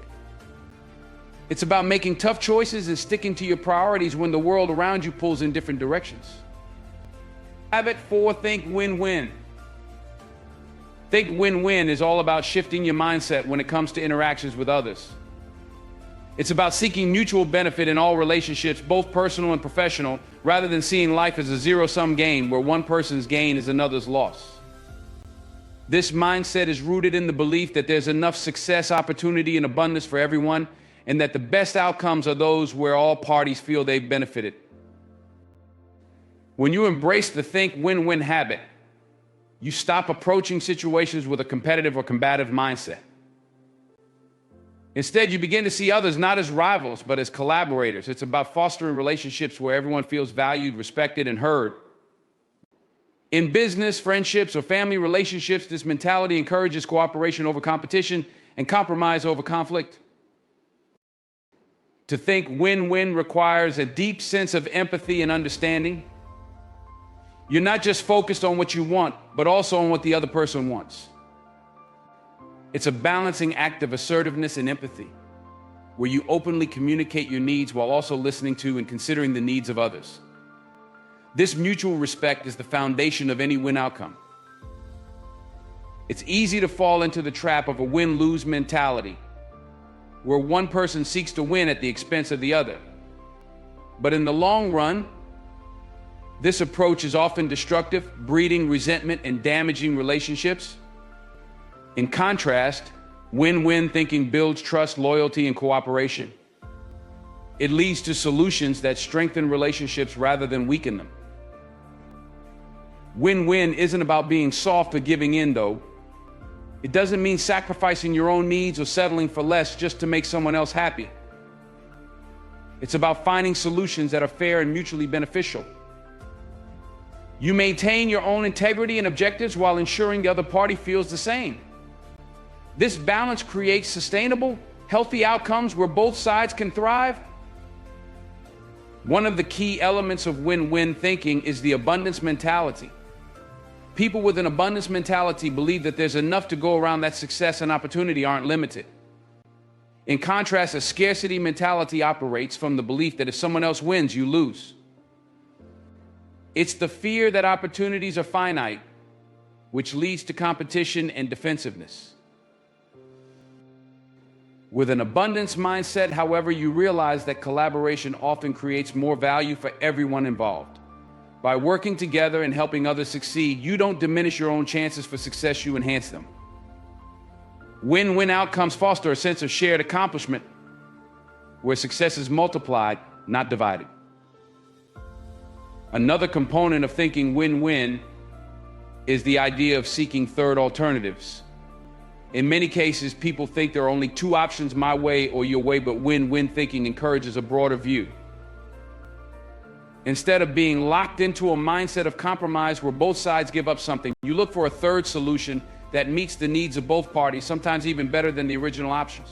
It's about making tough choices and sticking to your priorities when the world around you pulls in different directions. Habit 4, think win-win. Think win-win is all about shifting your mindset when it comes to interactions with others. It's about seeking mutual benefit in all relationships, both personal and professional, rather than seeing life as a zero-sum game where one person's gain is another's loss. This mindset is rooted in the belief that there's enough success, opportunity, and abundance for everyone, and that the best outcomes are those where all parties feel they've benefited. When you embrace the think win-win habit, you stop approaching situations with a competitive or combative mindset. Instead, you begin to see others not as rivals, but as collaborators. It's about fostering relationships where everyone feels valued, respected, and heard. In business, friendships, or family relationships, this mentality encourages cooperation over competition and compromise over conflict. To think win-win requires a deep sense of empathy and understanding. You're not just focused on what you want, but also on what the other person wants. It's a balancing act of assertiveness and empathy, where you openly communicate your needs while also listening to and considering the needs of others. This mutual respect is the foundation of any win outcome. It's easy to fall into the trap of a win-lose mentality, where one person seeks to win at the expense of the other. But in the long run, this approach is often destructive, breeding resentment and damaging relationships. In contrast, win-win thinking builds trust, loyalty, and cooperation. It leads to solutions that strengthen relationships rather than weaken them. Win-win isn't about being soft or giving in, though. It doesn't mean sacrificing your own needs or settling for less just to make someone else happy. It's about finding solutions that are fair and mutually beneficial. You maintain your own integrity and objectives while ensuring the other party feels the same. This balance creates sustainable, healthy outcomes where both sides can thrive. One of the key elements of win-win thinking is the abundance mentality. People with an abundance mentality believe that there's enough to go around, that success and opportunity aren't limited. In contrast, a scarcity mentality operates from the belief that if someone else wins, you lose. It's the fear that opportunities are finite, which leads to competition and defensiveness. With an abundance mindset, however, you realize that collaboration often creates more value for everyone involved. By working together and helping others succeed, you don't diminish your own chances for success, you enhance them. Win-win outcomes foster a sense of shared accomplishment, where success is multiplied, not divided. Another component of thinking win-win is the idea of seeking third alternatives. In many cases, people think there are only two options, my way or your way, but win-win thinking encourages a broader view. Instead of being locked into a mindset of compromise where both sides give up something, you look for a third solution that meets the needs of both parties, sometimes even better than the original options.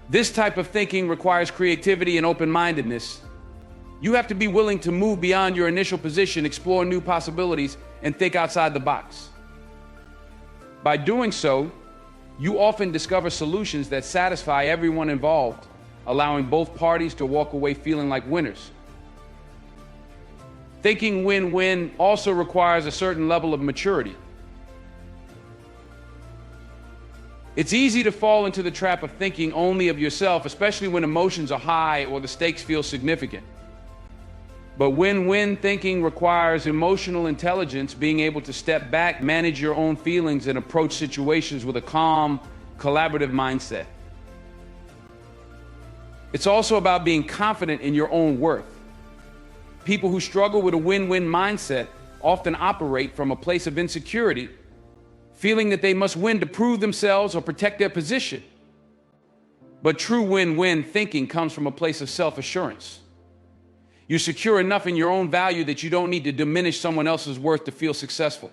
This type of thinking requires creativity and open-mindedness. You have to be willing to move beyond your initial position, explore new possibilities, and think outside the box. By doing so, you often discover solutions that satisfy everyone involved, allowing both parties to walk away feeling like winners. Thinking win-win also requires a certain level of maturity. It's easy to fall into the trap of thinking only of yourself, especially when emotions are high or the stakes feel significant. But win-win thinking requires emotional intelligence, being able to step back, manage your own feelings, and approach situations with a calm, collaborative mindset. It's also about being confident in your own worth. People who struggle with a win-win mindset often operate from a place of insecurity, feeling that they must win to prove themselves or protect their position. But true win-win thinking comes from a place of self-assurance. You're secure enough in your own value that you don't need to diminish someone else's worth to feel successful.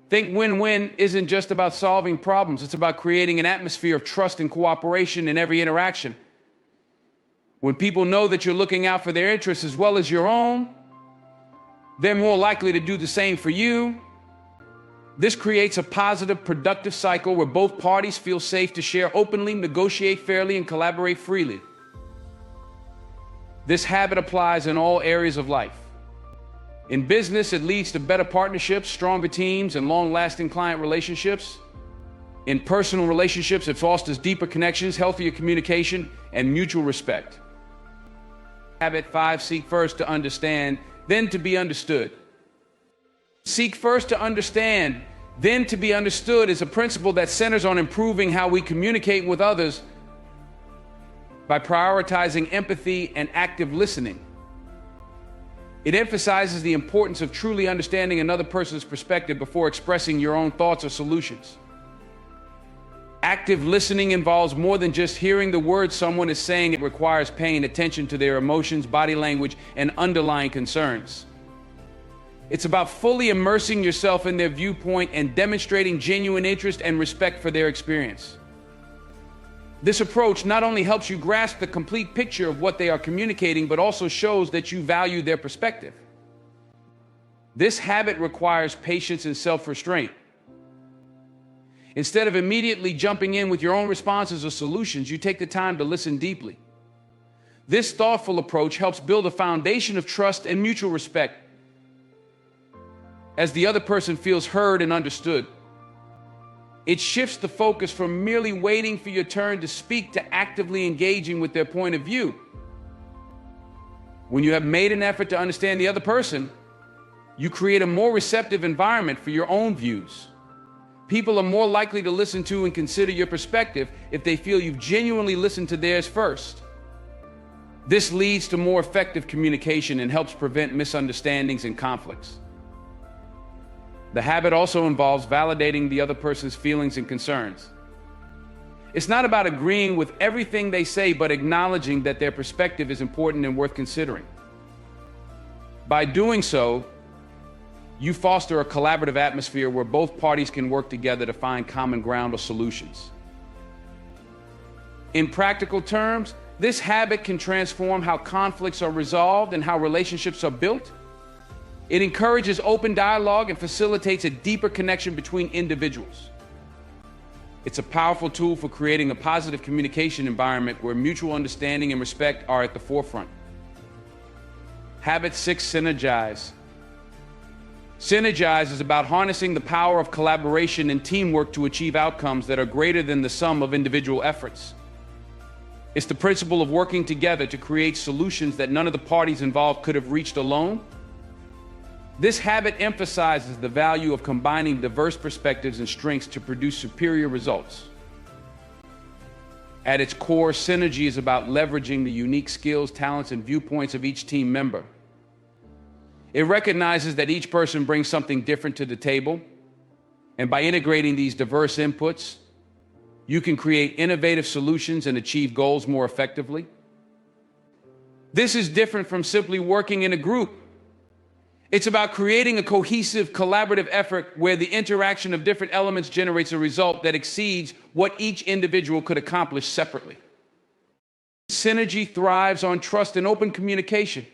Think win-win isn't just about solving problems. It's about creating an atmosphere of trust and cooperation in every interaction. When people know that you're looking out for their interests as well as your own, they're more likely to do the same for you. This creates a positive, productive cycle where both parties feel safe to share openly, negotiate fairly, and collaborate freely. This habit applies in all areas of life. In business, it leads to better partnerships, stronger teams, and long-lasting client relationships. In personal relationships, it fosters deeper connections, healthier communication, and mutual respect. Habit 5, seek first to understand, then to be understood. Seek first to understand, then to be understood is a principle that centers on improving how we communicate with others by prioritizing empathy and active listening. It emphasizes the importance of truly understanding another person's perspective before expressing your own thoughts or solutions. Active listening involves more than just hearing the words someone is saying. It requires paying attention to their emotions, body language, and underlying concerns. It's about fully immersing yourself in their viewpoint and demonstrating genuine interest and respect for their experience. This approach not only helps you grasp the complete picture of what they are communicating, but also shows that you value their perspective. This habit requires patience and self-restraint. Instead of immediately jumping in with your own responses or solutions, you take the time to listen deeply. This thoughtful approach helps build a foundation of trust and mutual respect, as the other person feels heard and understood. It shifts the focus from merely waiting for your turn to speak to actively engaging with their point of view. When you have made an effort to understand the other person, you create a more receptive environment for your own views. People are more likely to listen to and consider your perspective if they feel you've genuinely listened to theirs first. This leads to more effective communication and helps prevent misunderstandings and conflicts. The habit also involves validating the other person's feelings and concerns. It's not about agreeing with everything they say, but acknowledging that their perspective is important and worth considering. By doing so, you foster a collaborative atmosphere where both parties can work together to find common ground or solutions. In practical terms, this habit can transform how conflicts are resolved and how relationships are built. It encourages open dialogue and facilitates a deeper connection between individuals. It's a powerful tool for creating a positive communication environment where mutual understanding and respect are at the forefront. Habit 6, synergize. Synergize is about harnessing the power of collaboration and teamwork to achieve outcomes that are greater than the sum of individual efforts. It's the principle of working together to create solutions that none of the parties involved could have reached alone. This habit emphasizes the value of combining diverse perspectives and strengths to produce superior results. At its core, synergy is about leveraging the unique skills, talents, and viewpoints of each team member. It recognizes that each person brings something different to the table, and by integrating these diverse inputs, you can create innovative solutions and achieve goals more effectively. This is different from simply working in a group. It's about creating a cohesive, collaborative effort where the interaction of different elements generates a result that exceeds what each individual could accomplish separately. Synergy thrives on trust and open communication.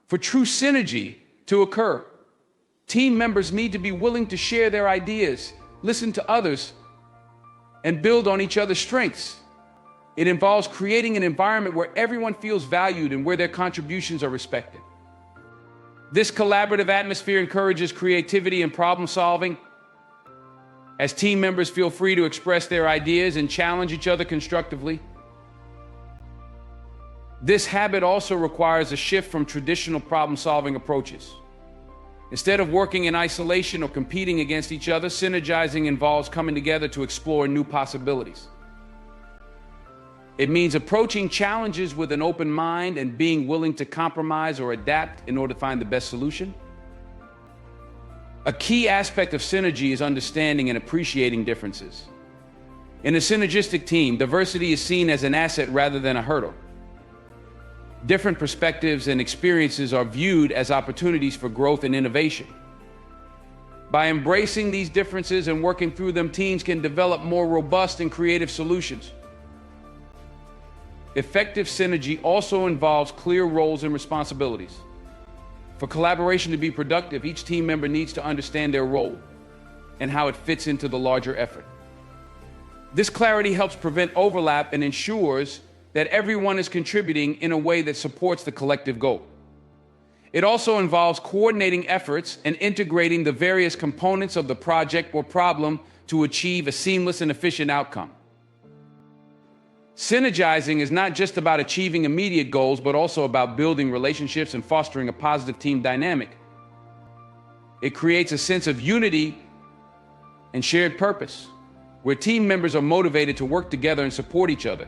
For true synergy to occur, team members need to be willing to share their ideas, listen to others, and build on each other's strengths. It involves creating an environment where everyone feels valued and where their contributions are respected. This collaborative atmosphere encourages creativity and problem solving, as team members feel free to express their ideas and challenge each other constructively. This habit also requires a shift from traditional problem-solving approaches. Instead of working in isolation or competing against each other, synergizing involves coming together to explore new possibilities. It means approaching challenges with an open mind and being willing to compromise or adapt in order to find the best solution. A key aspect of synergy is understanding and appreciating differences. In a synergistic team, diversity is seen as an asset rather than a hurdle. Different perspectives and experiences are viewed as opportunities for growth and innovation. By embracing these differences and working through them, teams can develop more robust and creative solutions. Effective synergy also involves clear roles and responsibilities. For collaboration to be productive, each team member needs to understand their role and how it fits into the larger effort. This clarity helps prevent overlap and ensures that everyone is contributing in a way that supports the collective goal. It also involves coordinating efforts and integrating the various components of the project or problem to achieve a seamless and efficient outcome. Synergizing is not just about achieving immediate goals, but also about building relationships and fostering a positive team dynamic. It creates a sense of unity and shared purpose, where team members are motivated to work together and support each other.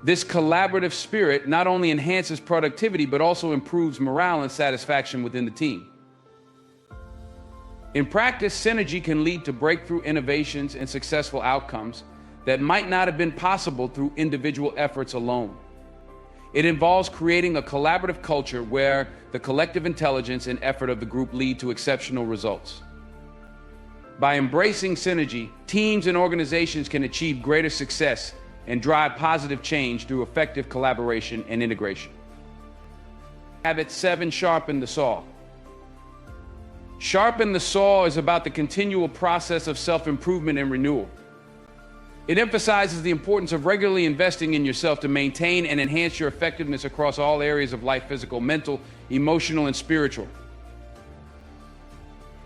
This collaborative spirit not only enhances productivity, but also improves morale and satisfaction within the team. In practice, synergy can lead to breakthrough innovations and successful outcomes that might not have been possible through individual efforts alone. It involves creating a collaborative culture where the collective intelligence and effort of the group lead to exceptional results. By embracing synergy, teams and organizations can achieve greater success and drive positive change through effective collaboration and integration. Habit 7, sharpen the saw. Sharpen the saw is about the continual process of self-improvement and renewal. It emphasizes the importance of regularly investing in yourself to maintain and enhance your effectiveness across all areas of life: physical, mental, emotional, and spiritual.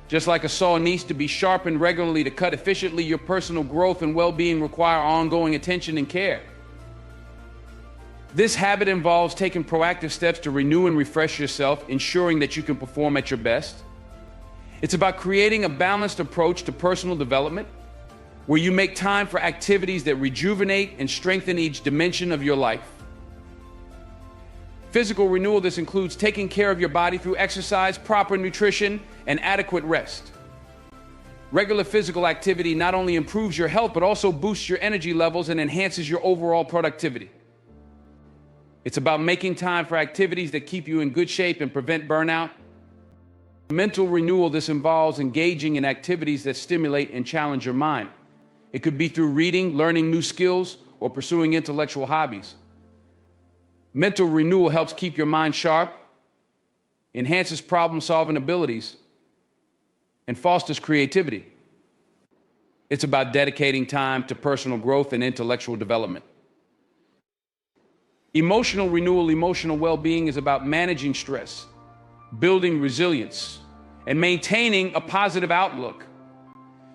Just like a saw needs to be sharpened regularly to cut efficiently, your personal growth and well-being require ongoing attention and care. This habit involves taking proactive steps to renew and refresh yourself, ensuring that you can perform at your best. It's about creating a balanced approach to personal development, where you make time for activities that rejuvenate and strengthen each dimension of your life. Physical renewal: this includes taking care of your body through exercise, proper nutrition, and adequate rest. Regular physical activity not only improves your health, but also boosts your energy levels and enhances your overall productivity. It's about making time for activities that keep you in good shape and prevent burnout. Mental renewal: this involves engaging in activities that stimulate and challenge your mind. It could be through reading, learning new skills, or pursuing intellectual hobbies. Mental renewal helps keep your mind sharp, enhances problem-solving abilities, and fosters creativity. It's about dedicating time to personal growth and intellectual development. Emotional renewal: emotional well-being is about managing stress, building resilience, and maintaining a positive outlook.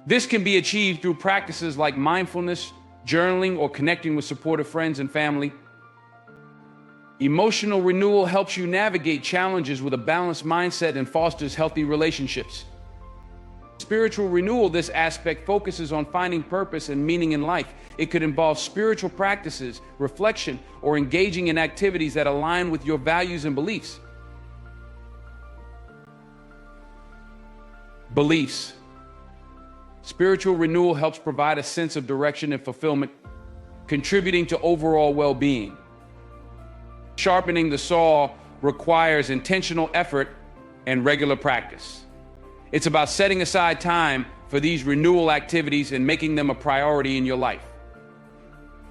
This can be achieved through practices like mindfulness, journaling, or connecting with supportive friends and family. Emotional renewal helps you navigate challenges with a balanced mindset and fosters healthy relationships. Spiritual renewal: this aspect focuses on finding purpose and meaning in life. It could involve spiritual practices, reflection, or engaging in activities that align with your values and beliefs. Beliefs. Spiritual renewal helps provide a sense of direction and fulfillment, contributing to overall well-being. Sharpening the saw requires intentional effort and regular practice. It's about setting aside time for these renewal activities and making them a priority in your life.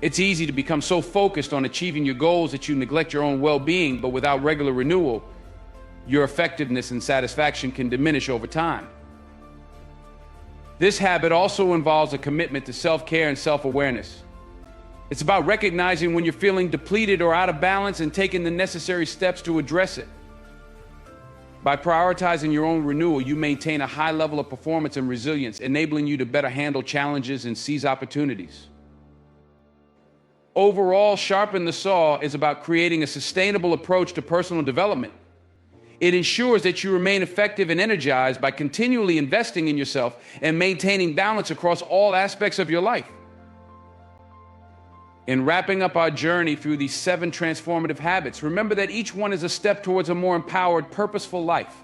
It's easy to become so focused on achieving your goals that you neglect your own well-being, but without regular renewal, your effectiveness and satisfaction can diminish over time. This habit also involves a commitment to self-care and self-awareness. It's about recognizing when you're feeling depleted or out of balance and taking the necessary steps to address it. By prioritizing your own renewal, you maintain a high level of performance and resilience, enabling you to better handle challenges and seize opportunities. Overall, sharpen the saw is about creating a sustainable approach to personal development. It ensures that you remain effective and energized by continually investing in yourself and maintaining balance across all aspects of your life. In wrapping up our journey through these 7 transformative habits, remember that each one is a step towards a more empowered, purposeful life.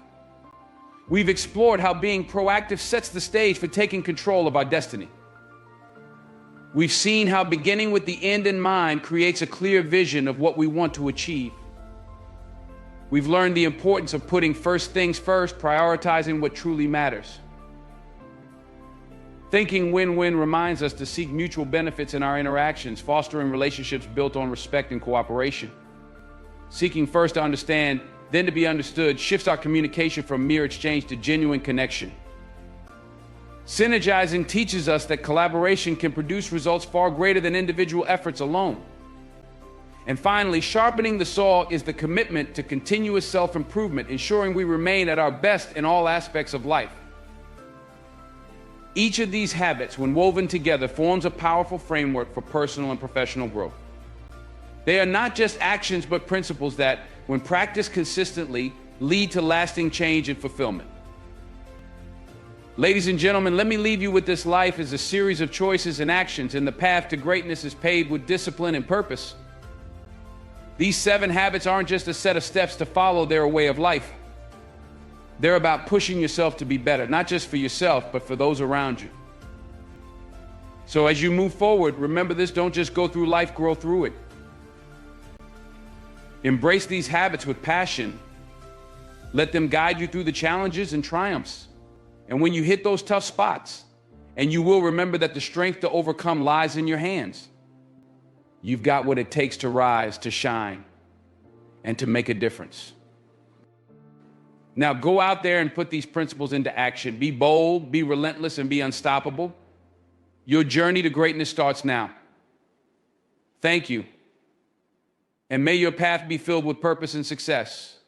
We've explored how being proactive sets the stage for taking control of our destiny. We've seen how beginning with the end in mind creates a clear vision of what we want to achieve. We've learned the importance of putting first things first, prioritizing what truly matters. Thinking win-win reminds us to seek mutual benefits in our interactions, fostering relationships built on respect and cooperation. Seeking first to understand, then to be understood, shifts our communication from mere exchange to genuine connection. Synergizing teaches us that collaboration can produce results far greater than individual efforts alone. And finally, sharpening the saw is the commitment to continuous self-improvement, ensuring we remain at our best in all aspects of life. Each of these habits, when woven together, forms a powerful framework for personal and professional growth. They are not just actions, but principles that, when practiced consistently, lead to lasting change and fulfillment. Ladies and gentlemen, let me leave you with this: life is a series of choices and actions, and the path to greatness is paved with discipline and purpose. These 7 habits aren't just a set of steps to follow, they're a way of life. They're about pushing yourself to be better, not just for yourself, but for those around you. So as you move forward, remember this: don't just go through life, grow through it. Embrace these habits with passion. Let them guide you through the challenges and triumphs. And when you hit those tough spots, and you will remember that the strength to overcome lies in your hands. You've got what it takes to rise, to shine, and to make a difference. Now go out there and put these principles into action. Be bold, be relentless, and be unstoppable. Your journey to greatness starts now. Thank you. And may your path be filled with purpose and success.